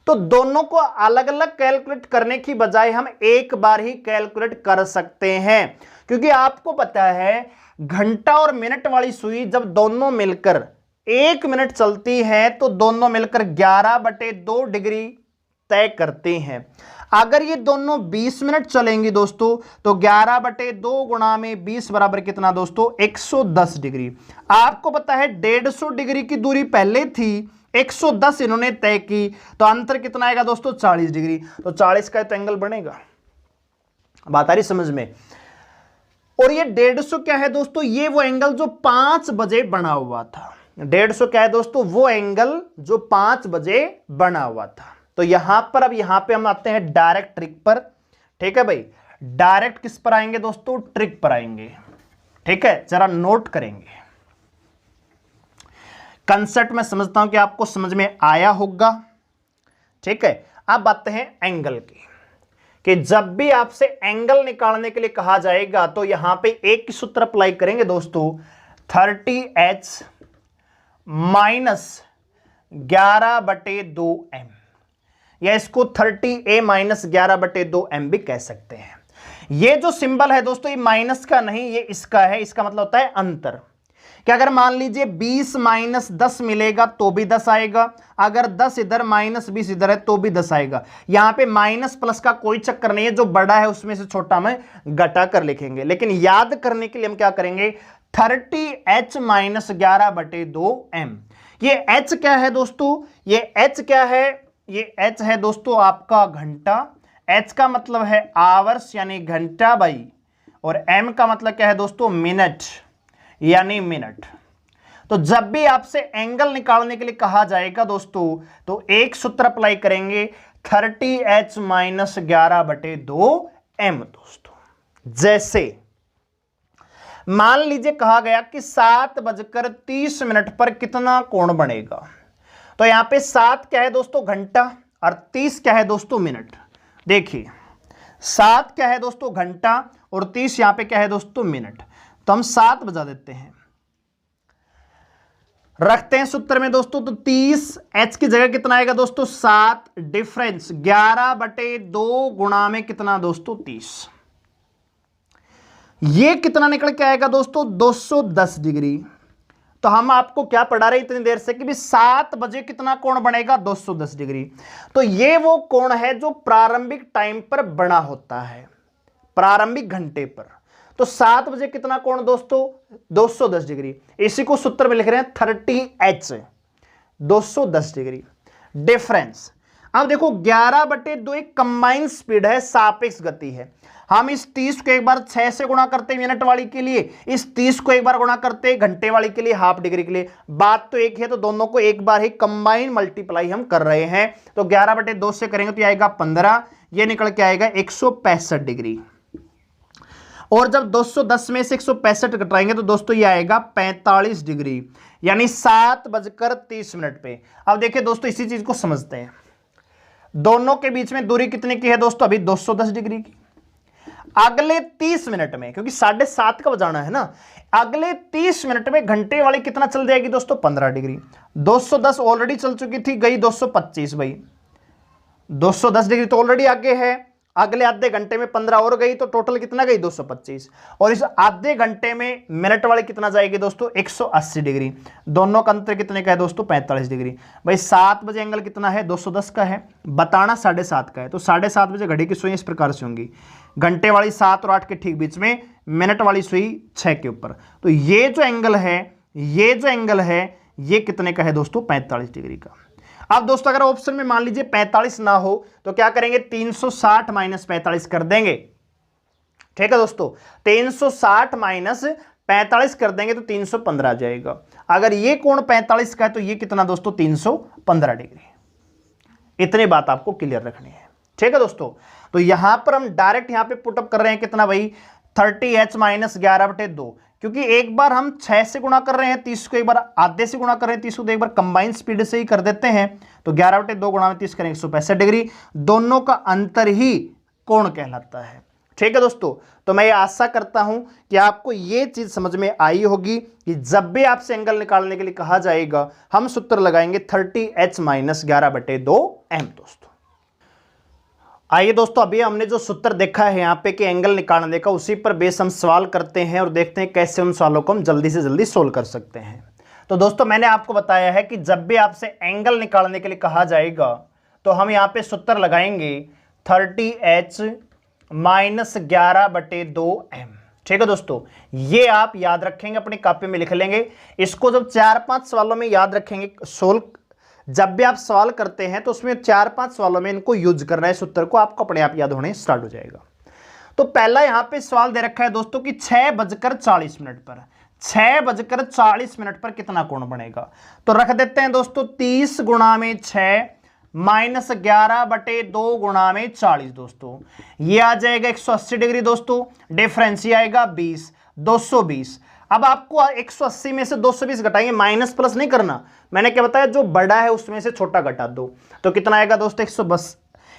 तो दोनों को अलग अलग कैलकुलेट करने की बजाय हम एक बार ही कैलकुलेट कर सकते हैं, क्योंकि आपको पता है घंटा और मिनट वाली सुई जब दोनों मिलकर 1 मिनट चलती है तो दोनों मिलकर 11/2 डिग्री तय करते हैं। अगर ये दोनों 20 मिनट चलेंगी दोस्तों तो 11/2 गुणा में 20 बराबर कितना दोस्तों? 110 डिग्री। आपको पता है 150 डिग्री की दूरी पहले थी, 110 इन्होंने तय की, तो अंतर कितना आएगा दोस्तों? 40 डिग्री। तो 40 का तो एंगल बनेगा। बात आ रही समझ में? और ये 150 क्या है दोस्तों? ये वो एंगल जो 5 बजे बना हुआ था। 150 क्या है दोस्तों? वो एंगल जो 5 बजे बना हुआ था। तो यहां पर, अब यहां पे हम आते हैं डायरेक्ट ट्रिक पर। ठीक है भाई, डायरेक्ट किस पर आएंगे दोस्तों? ट्रिक पर आएंगे। ठीक है, जरा नोट करेंगे। कंसेप्ट में समझता हूं कि आपको समझ में आया होगा। ठीक है, अब आते हैं एंगल की, कि जब भी आपसे एंगल निकालने के लिए कहा जाएगा तो यहां पे एक ही सूत्र अप्लाई करेंगे दोस्तों, 30h माइनस 11/2m, या इसको 30a माइनस 11/2m भी कह सकते हैं। ये जो सिंबल है दोस्तों, ये माइनस का नहीं, ये इसका है। इसका मतलब होता है अंतर। कि अगर मान लीजिए 20 माइनस 10 मिलेगा तो भी 10 आएगा, अगर 10 इधर माइनस 20 इधर है तो भी 10 आएगा। यहां पे माइनस प्लस का कोई चक्कर नहीं है, जो बड़ा है उसमें से छोटा में घटा कर लिखेंगे। लेकिन याद करने के लिए हम क्या करेंगे, 30h माइनस 11/2m। ये h क्या है दोस्तों? ये h क्या है? ये h है दोस्तों आपका घंटा। h का मतलब है आवर्स यानी घंटा बाई, और m का मतलब क्या है दोस्तों? मिनट यानी मिनट। तो जब भी आपसे एंगल निकालने के लिए कहा जाएगा दोस्तों, तो एक सूत्र अप्लाई करेंगे, 30h माइनस 11/2m दोस्तों। जैसे मान लीजिए कहा गया कि 7:30 पर कितना कोण बनेगा, तो यहां पे 7 क्या है दोस्तों? घंटा, और 30 क्या है दोस्तों? मिनट। देखिए 7 क्या है दोस्तों? घंटा, और 30 यहां पे क्या है दोस्तों? मिनट। तो हम 7 बजा देते हैं, रखते हैं सूत्र में दोस्तों। तो 30h की जगह कितना आएगा दोस्तों? 7 डिफरेंस 11/2 गुणा में कितना दोस्तों? 30। ये कितना निकल के आएगा दोस्तों? 210 डिग्री। तो हम आपको क्या पढ़ा रहे इतनी देर से कि भी 7 बजे कितना कोण बनेगा? 210 डिग्री। तो ये वो कोण है जो प्रारंभिक टाइम पर बना होता है, प्रारंभिक घंटे पर। तो 7 बजे कितना कोण दोस्तों? 210 डिग्री। इसी को सूत्र में लिख रहे हैं 30h 210 डिग्री डिफरेंस। अब देखो 11/2 एक कंबाइंड स्पीड है, सापेक्ष गति है। हम इस 30 को एक बार 6 से गुणा करते हैं मिनट वाली के लिए, इस 30 को एक बार गुणा करते हैं घंटे वाली के लिए, हाफ डिग्री के लिए। बात तो एक है, तो दोनों को एक बार ही कंबाइन मल्टीप्लाई हम कर रहे हैं। तो 11/2 से करेंगे तो आएगा 15, ये निकल के आएगा 165 डिग्री। और जब 210 में से 165 घटाएंगे तो दोस्तों ये आएगा 45 डिग्री, यानी 7:30 पे। अब देखिए दोस्तों इसी चीज को समझते हैं, दोनों के बीच में दूरी कितने की है दोस्तों? अभी 210 डिग्री की। अगले 30 मिनट में, क्योंकि 7:30 का बजाना है ना, अगले 30 मिनट में घंटे वाली कितना चल जाएगी दोस्तों? 15 डिग्री। 210 ऑलरेडी चल चुकी थी, गई 225 भाई। 210 डिग्री तो ऑलरेडी आगे है, अगले आधे घंटे में 15 और गई, तो टोटल कितना गई? 225। और इस आधे घंटे में मिनट वाले कितना जाएगी दोस्तों? 180 डिग्री। दोनों का अंतर कितने का है दोस्तों? 45 डिग्री। भाई 7 बजे एंगल कितना है? 210 का है, बताना 7:30 का है। तो 7:30 बजे घड़ी की सुई इस प्रकार से होंगी, घंटे वाली 7 और 8 के ठीक बीच में, मिनट वाली सुई 6 के ऊपर। तो ये जो एंगल है, ये जो एंगल है, ये कितने का है दोस्तों? 45 डिग्री का। अब दोस्तों अगर ऑप्शन में मान लीजिए 45 ना हो तो क्या करेंगे? 360 माइनस 45 कर देंगे। ठीक है दोस्तों, 360 माइनस 45 कर देंगे तो 315 आ जाएगा। अगर ये कोण 45 का है तो ये कितना दोस्तों? 315 डिग्री। इतनी बात आपको क्लियर रखनी है। ठीक है दोस्तों, तो यहां पर हम डायरेक्ट यहां पे पुटअप कर रहे हैं कितना भाई? 30h माइनस 11/2, क्योंकि एक बार हम 6 से गुणा कर रहे हैं 30 को, एक बार आधे से गुणा कर रहे हैं 30 को, तो एक बार कंबाइन स्पीड से ही कर देते हैं। तो 11/2 गुणा में 30 करेंगे 165 डिग्री। दोनों का अंतर ही कोण कहलाता है। ठीक है दोस्तों, तो मैं ये आशा करता हूं कि आपको ये चीज समझ में आई होगी कि जब भी आपसे एंगल निकालने के लिए कहा जाएगा हम सूत्र लगाएंगे 30h माइनस 11/2m दोस्तों। आइए दोस्तों, अभी हमने जो सूत्र देखा है यहाँ पे कि एंगल निकालने का, उसी पर बेस हम सवाल करते हैं और देखते हैं कैसे उन सवालों को हम जल्दी से जल्दी सोल्व कर सकते हैं। तो दोस्तों मैंने आपको बताया है कि जब भी आपसे एंगल निकालने के लिए कहा जाएगा तो हम यहाँ पे सूत्र लगाएंगे 30h माइनस 11/2m। ठीक है दोस्तों, ये आप याद रखेंगे, अपनी कॉपी में लिख लेंगे। इसको जब 4-5 सवालों में याद रखेंगे, सोल्व जब भी आप सवाल करते हैं तो उसमें 4-5 सवालों में इनको यूज करना है सूत्र को, आपको अपने आप याद होने स्टार्ट हो जाएगा। तो पहला यहां पे सवाल दे रखा है दोस्तों कि 6:40 पर 6:40 पर कितना कोण बनेगा? तो रख देते हैं दोस्तों 30 गुणा में 6 माइनस 11/2 गुणा में 40 दोस्तों, ये आ जाएगा 180 डिग्री दोस्तों। डिफरेंस ये आएगा 20, 220। अब आपको 180 में से 220 घटाएंगे, माइनस प्लस नहीं करना, मैंने क्या बताया? जो बड़ा है उसमें से छोटा घटा दो। तो कितना आएगा दोस्तों?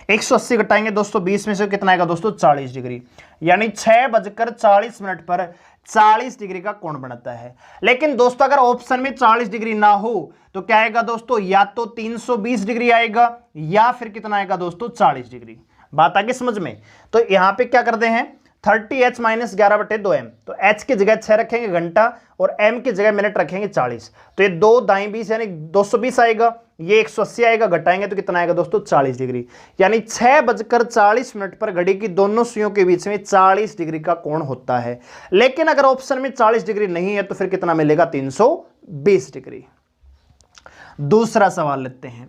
180 घटाएंगे 220 में से कितना आएगा दोस्तों? 40 डिग्री। यानी 6:40 पर 40 डिग्री का कोण बनता है। लेकिन दोस्तों अगर ऑप्शन में 40 डिग्री ना हो तो क्या आएगा दोस्तों? या तो 320 डिग्री आएगा या फिर कितना आएगा दोस्तों? 40 डिग्री। बात आगे समझ में? तो यहां पे क्या करते हैं? 30h माइनस 11/2m, तो h की जगह 6 रखेंगे घंटा और m की जगह मिनट रखेंगे 40। तो ये 2 दाएं 20 यानी 220 आएगा, ये 180 आएगा, घटाएंगे तो कितना आएगा दोस्तों? 40 डिग्री। यानी 6:40 पर घड़ी की दोनों सुइयों के बीच में 40 डिग्री का कोण होता है। लेकिन अगर ऑप्शन में 40 डिग्री नहीं है तो फिर कितना मिलेगा? 320 डिग्री। दूसरा सवाल लेते हैं,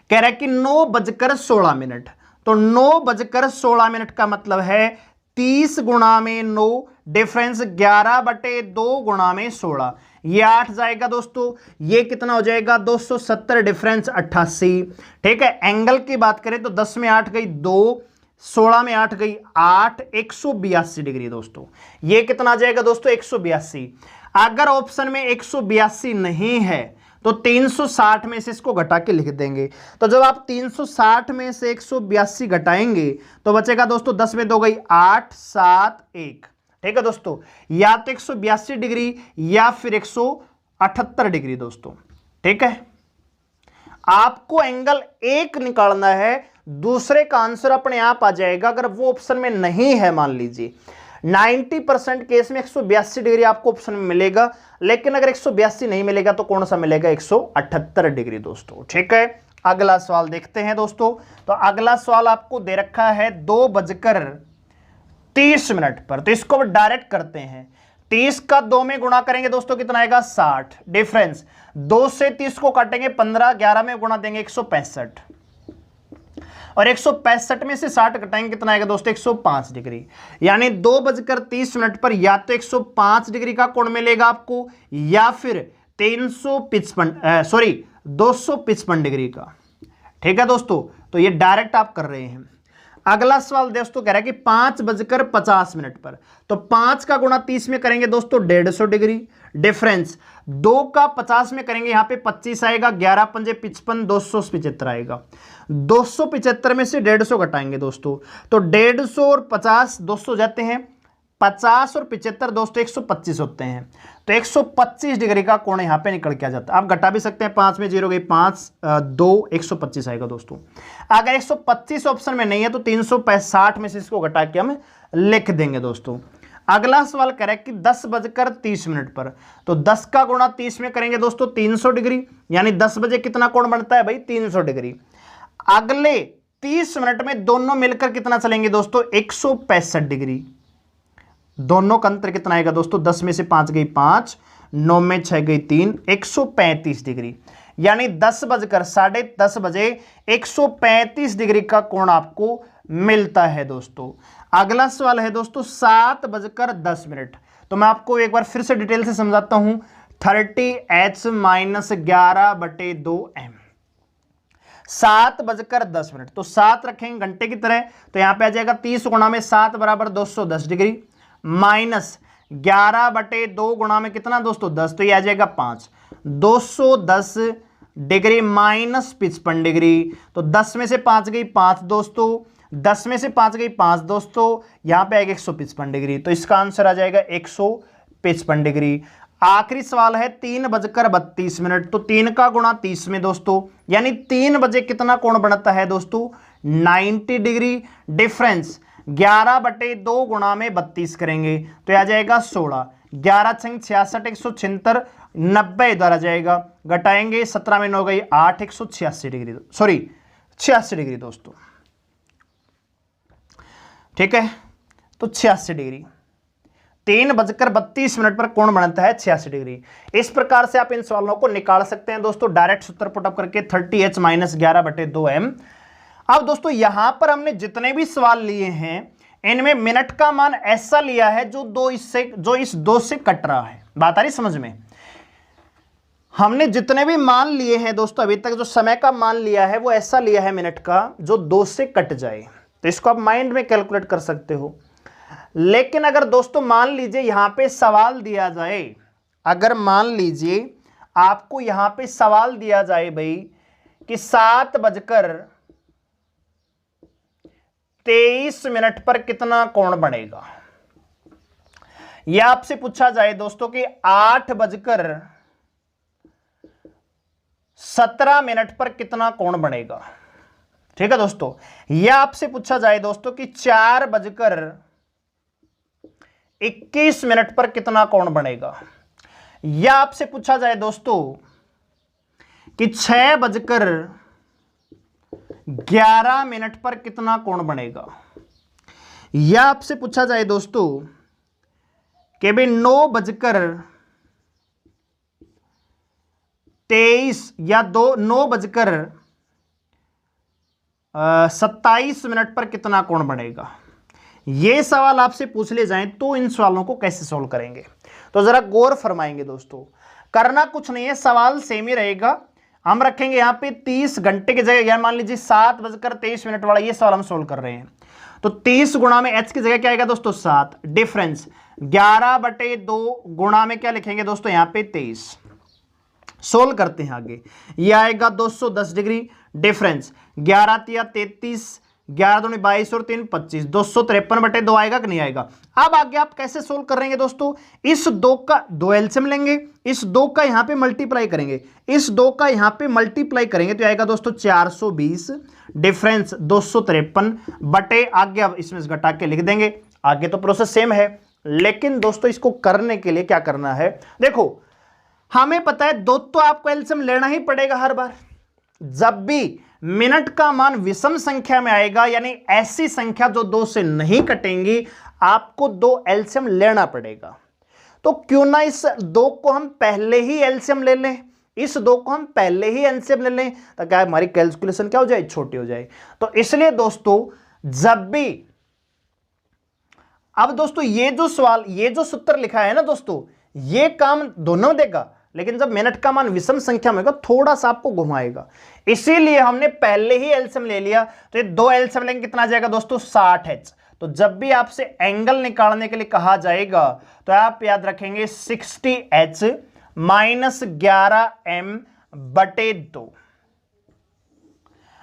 कह रहा है कि 9:16। तो 9:16 का मतलब है 30 गुणा में 9, डिफरेंस 11/2 गुणा में 16, ये 8 जाएगा दोस्तों। ये कितना हो जाएगा? 270, डिफरेंस 88। ठीक है, एंगल की बात करें तो 10 में 8 गई 2, 16 में 8 गई 8, 182 डिग्री दोस्तों। ये कितना आ जाएगा दोस्तों? 182। अगर ऑप्शन में 182 नहीं है तो 360 में से इसको घटा के लिख देंगे। तो जब आप 360 में से 182 घटाएंगे तो बचेगा दोस्तों 10 में 2 गई 8, 7, 1। ठीक है दोस्तों, या तो 182 डिग्री या फिर 178 डिग्री दोस्तों। ठीक है, आपको एंगल एक निकालना है, दूसरे का आंसर अपने आप आ जाएगा। अगर वो ऑप्शन में नहीं है, मान लीजिए 90% केस में 182 डिग्री आपको ऑप्शन में मिलेगा, लेकिन अगर 182 नहीं मिलेगा तो कौन सा मिलेगा? 178 डिग्री दोस्तों। ठीक है, अगला सवाल देखते हैं दोस्तों। तो अगला सवाल आपको दे रखा है 2:30 पर, तो इसको डायरेक्ट करते हैं। 30 का 2 में गुणा करेंगे दोस्तों कितना आएगा 60। डिफरेंस 2 से 30 को काटेंगे 15, 11 में गुणा देंगे 165, और 165 में से 60 घटाएंगे कितना आएगा दोस्तों 105 डिग्री। यानी 2:30 पर या तो 105 डिग्री का कोण मिलेगा आपको या फिर 255 डिग्री का। ठीक है दोस्तों, तो ये डायरेक्ट आप कर रहे हैं। अगला सवाल दोस्तों कह रहा है कि 5:50 पर, तो 5 का गुणा 30 में करेंगे दोस्तों 150 डिग्री। डिफरेंस 2 का 50 में करेंगे यहां पे 25 आएगा, 11 पंजे 55, 275 आएगा। 275 में से 150 घटाएंगे दोस्तों, तो 150 और 50 200 जाते हैं, 50 और 75 दोस्तों 125 होते हैं, तो 125 डिग्री का कोण यहां पे निकल के आ जाता है। आप घटा भी सकते हैं, 5 में 0 गई 5, 2 125 आएगा दोस्तों। अगर 125 ऑप्शन में नहीं है तो 365 में से इसको घटा के हम लिख देंगे दोस्तों। अगला सवाल कह रहा है कि 10:30 पर, तो 10 का गुणा 30 में करेंगे दोस्तों 300 डिग्री, यानी 10 बजे कितना कोण बनता है भाई 300 डिग्री। अगले 30 मिनट में दोनों मिलकर कितना चलेंगे दोस्तों 165 डिग्री। दोनों का अंतर कितना आएगा दोस्तों, 10 में से 5 गई 5, 9 में 6 गई 3, 135 डिग्री। यानी 10:10 बजे 135 डिग्री का कोण आपको मिलता है दोस्तों। अगला सवाल है दोस्तों 7:10, तो मैं आपको एक बार फिर से डिटेल से समझाता हूं। 30h - 11/2m, 7:10, तो 7 रखेंगे घंटे की तरह, तो यहां पे आ जाएगा 30 गुणा में 7 बराबर 210 डिग्री, माइनस 11/2 गुणा में कितना दोस्तों 10, तो ये आ जाएगा 5, 210 डिग्री माइनस 55 डिग्री। तो 10 में से 5 गई 5 दोस्तों, 10 में से 5 गई 5 दोस्तों, यहां पे आएगा 155 डिग्री, तो इसका आंसर आ जाएगा 155 डिग्री। आखिरी सवाल है 3:32, तो 3 का गुणा 30 में दोस्तों, यानी 3 बजे कितना कोण बनता है दोस्तों 90 डिग्री। डिफरेंस 11/2 गुणा में 32 करेंगे तो आ जाएगा 16, 11 छंग 66, 176, 90 इधर आ जाएगा, घटाएंगे 17 में 9 गई 8, 186 डिग्री, सॉरी 86 डिग्री दोस्तों। ठीक है, तो 86 डिग्री, 3:32 पर कोण बनता है 86 डिग्री। इस प्रकार से आप इन सवालों को निकाल सकते हैं दोस्तों, डायरेक्ट सूत्र पुटअप करके 30h - 11/2m। अब दोस्तों यहां पर हमने जितने भी सवाल लिए हैं इनमें मिनट का मान ऐसा लिया है जो इस 2 से कट रहा है। बात आ रही समझ में? हमने जितने भी मान लिए हैं दोस्तों अभी तक, जो समय का मान लिया है वो ऐसा लिया है मिनट का जो 2 से कट जाए, तो इसको आप माइंड में कैलकुलेट कर सकते हो। लेकिन अगर दोस्तों मान लीजिए यहां पे सवाल दिया जाए, अगर मान लीजिए आपको यहां पे सवाल दिया जाए भाई कि 7:23 पर कितना कोण बनेगा, यह आपसे पूछा जाए दोस्तों कि 8:17 पर कितना कोण बनेगा। ठीक है दोस्तों, यह आपसे पूछा जाए दोस्तों कि 4:21 पर कितना कोण बनेगा, यह आपसे पूछा जाए दोस्तों कि 6:11 पर कितना कोण बनेगा, यह आपसे पूछा जाए दोस्तों कि भाई 9:23 या 9:27 पर कितना कोण बनेगा। ये सवाल आपसे पूछ ले जाएं तो इन सवालों को कैसे सोल्व करेंगे, तो जरा गौर फरमाएंगे दोस्तों। करना कुछ नहीं है, सवाल सेम ही रहेगा। हम रखेंगे यहां पे 30 घंटे की जगह, या मान लीजिए 7:23 वाला ये सवाल हम सोल्व कर रहे हैं, तो 30 गुणा में h की जगह क्या आएगा दोस्तों 7, डिफरेंस 11/2 गुणा में क्या लिखेंगे दोस्तों यहां पे 23। सोल्व करते हैं आगे, ये आएगा 210 डिग्री। डिफरेंस 11 × 33, 11 दूनी 22 और 3 25, 253/2 आएगा कि नहीं आएगा। अब आगे आप कैसे सोल्व करेंगे दोस्तों, इस 2 का 2 एलसीएम लेंगे, इस 2 का यहां पे मल्टीप्लाई करेंगे, इस 2 का यहां पे मल्टीप्लाई करेंगे तो आएगा दोस्तों 420, डिफरेंस 253 आगे अब इसमें से घटा के लिख देंगे। आगे तो प्रोसेस सेम है, लेकिन दोस्तों इसको करने के लिए क्या करना है, देखो हमें पता है 2 तो आपको एलसीएम लेना ही पड़ेगा हर बार। जब भी मिनट का मान विषम संख्या में आएगा, यानी ऐसी संख्या जो 2 से नहीं कटेंगी, आपको 2 एलसीएम लेना पड़ेगा। तो क्यों ना इस 2 को हम पहले ही एलसीएम ले लें, इस 2 को हम पहले ही एलसीएम ले लें, ताकि हमारी कैलकुलेशन क्या हो जाए, छोटी हो जाए। तो इसलिए दोस्तों जब भी, अब दोस्तों ये जो सवाल, ये जो सूत्र लिखा है ना दोस्तों, ये काम दोनों देगा, लेकिन जब मिनट का मान विषम संख्या में होगा थोड़ा सा आपको घुमाएगा, इसीलिए हमने पहले ही एलसीएम ले लिया। तो ये 2 एलसीएम लेंगे, कितना आ जाएगा दोस्तों, 60H। तो जब भी आपसे एंगल निकालने के लिए कहा जाएगा तो आप याद रखेंगे 60H माइनस 11m बटे 2।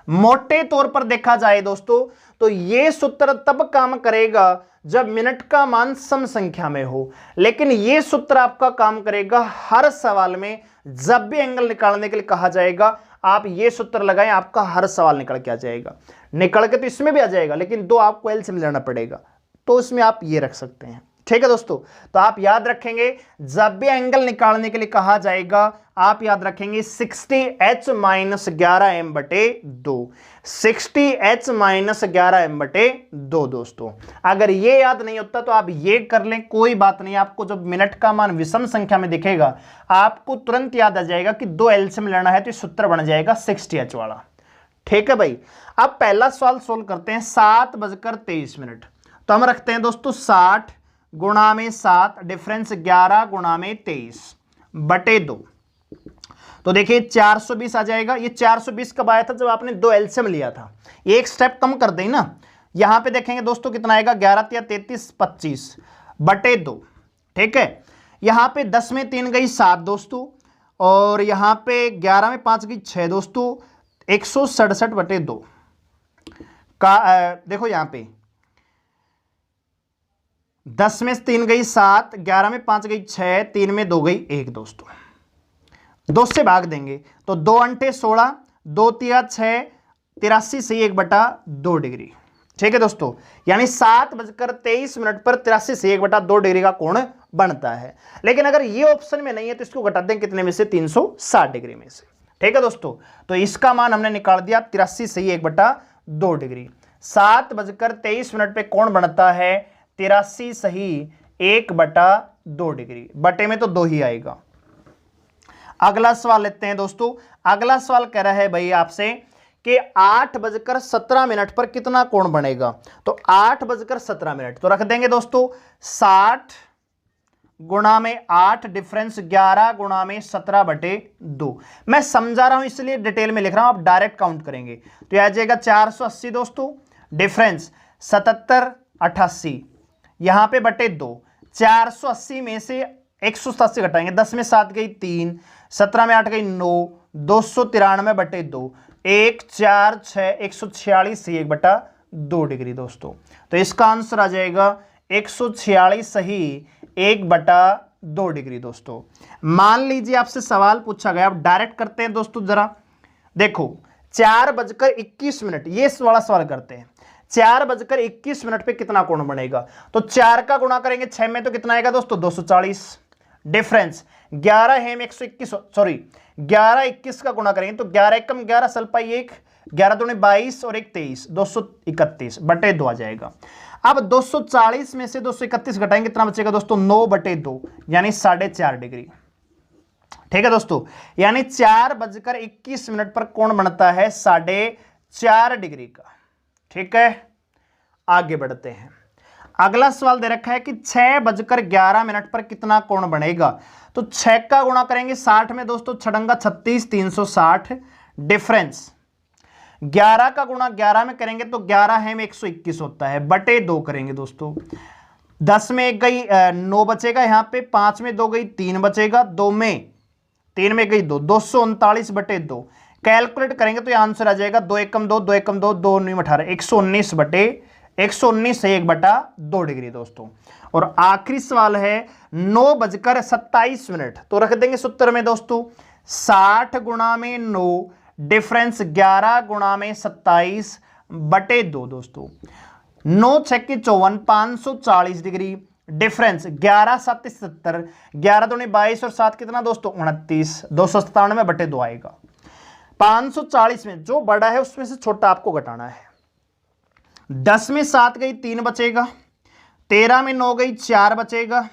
मोटे तौर पर देखा जाए दोस्तों तो यह सूत्र तब काम करेगा जब मिनट का मान सम संख्या में हो, लेकिन यह सूत्र आपका काम करेगा हर सवाल में। जब भी एंगल निकालने के लिए कहा जाएगा आप ये सूत्र लगाएं, आपका हर सवाल निकल के आ जाएगा। निकल के तो इसमें भी आ जाएगा, लेकिन 2 आपको एलसीएम लेना पड़ेगा, तो इसमें आप ये रख सकते हैं। ठीक है दोस्तों, तो आप याद रखेंगे जब भी एंगल निकालने के लिए कहा जाएगा आप याद रखेंगे 60H माइनस 11m बटे 2, 60H माइनस 11m बटे 2। दोस्तों अगर ये याद नहीं होता तो आप ये कर लें, कोई बात नहीं। आपको जब मिनट का मान विषम संख्या में दिखेगा आपको तुरंत याद आ जाएगा कि 2 एलसीएम लेना है, तो सूत्र बन जाएगा 60H वाला। ठीक है भाई, अब पहला सवाल सोल्व करते हैं। 7:23। तो हम रखते हैं दोस्तों 60 गुणा में 7 डिफरेंस 11 गुणा में 23 बटे 2। तो देखिए 420 आ जाएगा। ये 420 कब आया था, जब आपने 2 एलसीएम लिया था। एक स्टेप कम कर दें ना, यहां पे देखेंगे दोस्तों कितना आएगा, 11 या 33 25 बटे 2। ठीक है, यहां पे 10 में 3 गई 7 दोस्तों, और यहां पे 11 में 5 गई 6 दोस्तों, 167 बटे 2 का देखो यहां पे 10 में 3 गई 7, 11 में 5 गई 6, 3 में 2 गई 1 दोस्तों। 2 से भाग देंगे तो 2 अंठे 16, 2 तिया 6, 83 से 1/2 डिग्री। ठीक है दोस्तों, यानी 7:23 पर 83 से 1/2 डिग्री का कोण बनता है। लेकिन अगर ये ऑप्शन में नहीं है तो इसको घटा दें कितने में से, 360 डिग्री में से। ठीक है दोस्तों, तो इसका मान हमने निकाल दिया 83 से 1/2 डिग्री। 7:23 पे कोण बनता है 83 सही 1/2 डिग्री। बटे में तो 2 ही आएगा। अगला सवाल लेते हैं दोस्तों। अगला सवाल कह रहा है भाई आपसे कि 8:17 पर कितना कोण बनेगा। तो 8:17 तो रख देंगे दोस्तों 60 गुणा में 8 डिफरेंस 11 गुणा में 17 बटे 2। मैं समझा रहा हूं इसलिए डिटेल में लिख रहा हूं, आप डायरेक्ट काउंट करेंगे तो आ जाएगा 480 दोस्तों डिफरेंस 77 88 यहां पे बटे 2। 480 में से 187 घटाएंगे, 10 में 7 गई 3, 17 में 8 गई 9, 293 बटे 2, 1 4 6 146 से 1/2 डिग्री दोस्तों। तो इसका आंसर आ जाएगा 146 सही 1/2 डिग्री दोस्तों। मान लीजिए आपसे सवाल पूछा गया, आप डायरेक्ट करते हैं दोस्तों। जरा देखो 4:21 ये वाला सवाल करते हैं। 4:21 पे कितना कोण बनेगा। तो 4 का गुणा करेंगे 6 में तो कितना आएगा दोस्तों 240 डिफरेंस 11 है 121 सॉरी 11 21 का गुणा करेंगे तो 11 एकम 11 सलपाई 1 11 दूनी 22 और 1 23 231 बटे 2 आ जाएगा। अब 240 में से 231 घटाएंगे कितना बचेगा दोस्तों 9 बटे 2 यानी 4.5 डिग्री। ठीक है दोस्तों, यानी 4:21 पर कोण बनता है 4.5 डिग्री का। ठीक है, आगे बढ़ते हैं। अगला सवाल दे रखा है कि 6:11 पर कितना कोण बनेगा। तो 6 का गुणा करेंगे 60 में दोस्तों 6 36 360 डिफरेंस 11 का गुणा 11 में करेंगे तो 11 है में 121 होता है बटे 2 करेंगे दोस्तों। 10 में 1 गई 9 बचेगा, यहां पे 5 में 2 गई 3 बचेगा, 2 में 3 में गई 2 239 बटे 2 कैलकुलेट करेंगे तो यह आंसर आ जाएगा 2 एकम 2 2 एकम 2 2 9 18 119 बटे 119 से 1/2 डिग्री दोस्तों। और आखिरी सवाल है 9:27 तो रख देंगे सूत्र में दोस्तों 60 गुणा में 9 डिफरेंस 11 गुणा में 27 बटे 2 दोस्तों। 9 6 54 540 डिग्री डिफरेंस 11 7 70 11 दूनी 22 और 7 कितना दोस्तों 29 297 बटे 2 आएगा। 540 में जो बड़ा है उसमें से छोटा आपको घटाना है। 10 में 7 गई 3 बचेगा, 13 में 9 गई 4 बचेगा,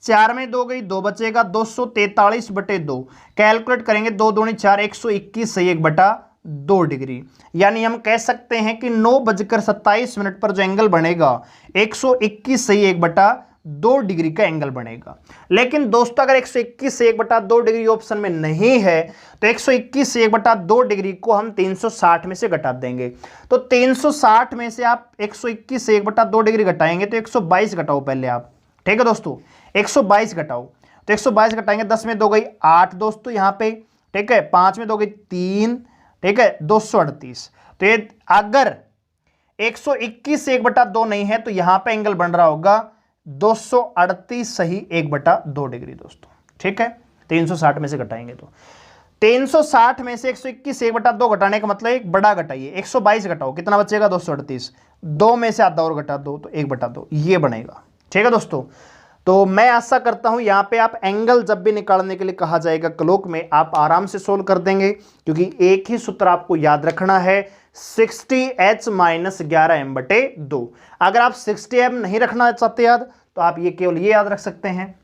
4 में 2 गई, 2 बचेगा, 243/2 कैलकुलेट करेंगे, 2 दूनी 4, 121 सही 1/2 डिग्री। यानी हम कह सकते हैं कि 9:27 पर जो एंगल बनेगा 121 सही 1/2 डिग्री का एंगल बनेगा। लेकिन दोस्तों अगर 121 से 1/2 डिग्री ऑप्शन में नहीं है तो 121 से 1/2 डिग्री को हम 360 में से घटा देंगे। तो 360 में से आप 121 से 1/2 डिग्री घटाएंगे तो 122 घटाओ पहले आप, ठीक है दोस्तों, 122 घटाओ। तो 122 घटाएंगे, 10 में 2 गई 8 दोस्तों यहाँ पे, ठीक है, 5 में 2 गई 3, ठीक है, 238। तो ये अगर 121 से 1/2 नहीं है तो यहां पे एंगल बन रहा होगा 238 सही 1/2 डिग्री दोस्तों, ठीक है। 360 में से घटाएंगे तो 360 में से 121 से 1/2 घटाने का मतलब एक बड़ा घटाइए, 122 घटाओ, कितना बचेगा 238, 2 में से आधा और घटा दो तो 1/2 ये बनेगा, ठीक है दोस्तों। तो मैं आशा करता हूं यहां पे आप एंगल जब भी निकालने के लिए कहा जाएगा क्लोक में आप आराम से सोल्व कर देंगे, क्योंकि एक ही सूत्र आपको याद रखना है 60h - 11m/2। अगर आप 60m नहीं रखना चाहते याद तो आप ये केवल ये याद रख सकते हैं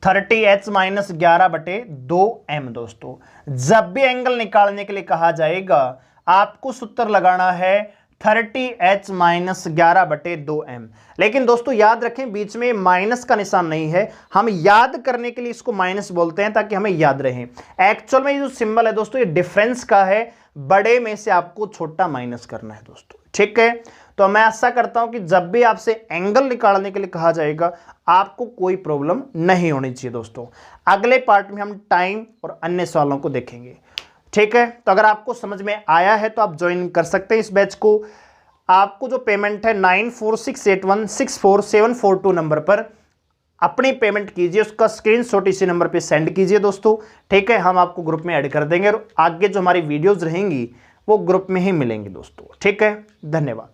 30h - 11/2m दोस्तों। जब भी एंगल निकालने के लिए कहा जाएगा आपको सूत्र लगाना है 30h - 11/2m। लेकिन दोस्तों याद रखें बीच में माइनस का निशान नहीं है, हम याद करने के लिए इसको माइनस बोलते हैं ताकि हमें याद रहे। एक्चुअल में ये जो सिंबल है दोस्तों ये डिफरेंस का है, बड़े में से आपको छोटा माइनस करना है दोस्तों, ठीक है। तो मैं आशा करता हूं कि जब भी आपसे एंगल निकालने के लिए कहा जाएगा आपको कोई प्रॉब्लम नहीं होनी चाहिए दोस्तों। अगले पार्ट में हम टाइम और अन्य सवालों को देखेंगे, ठीक है। तो अगर आपको समझ में आया है तो आप ज्वाइन कर सकते हैं इस बैच को। आपको जो पेमेंट है 9468164742 नंबर पर अपनी पेमेंट कीजिए, उसका स्क्रीनशॉट इसी नंबर पे सेंड कीजिए दोस्तों, ठीक है। हम आपको ग्रुप में ऐड कर देंगे और आगे जो हमारी वीडियोज रहेंगी वो ग्रुप में ही मिलेंगी दोस्तों, ठीक है। धन्यवाद।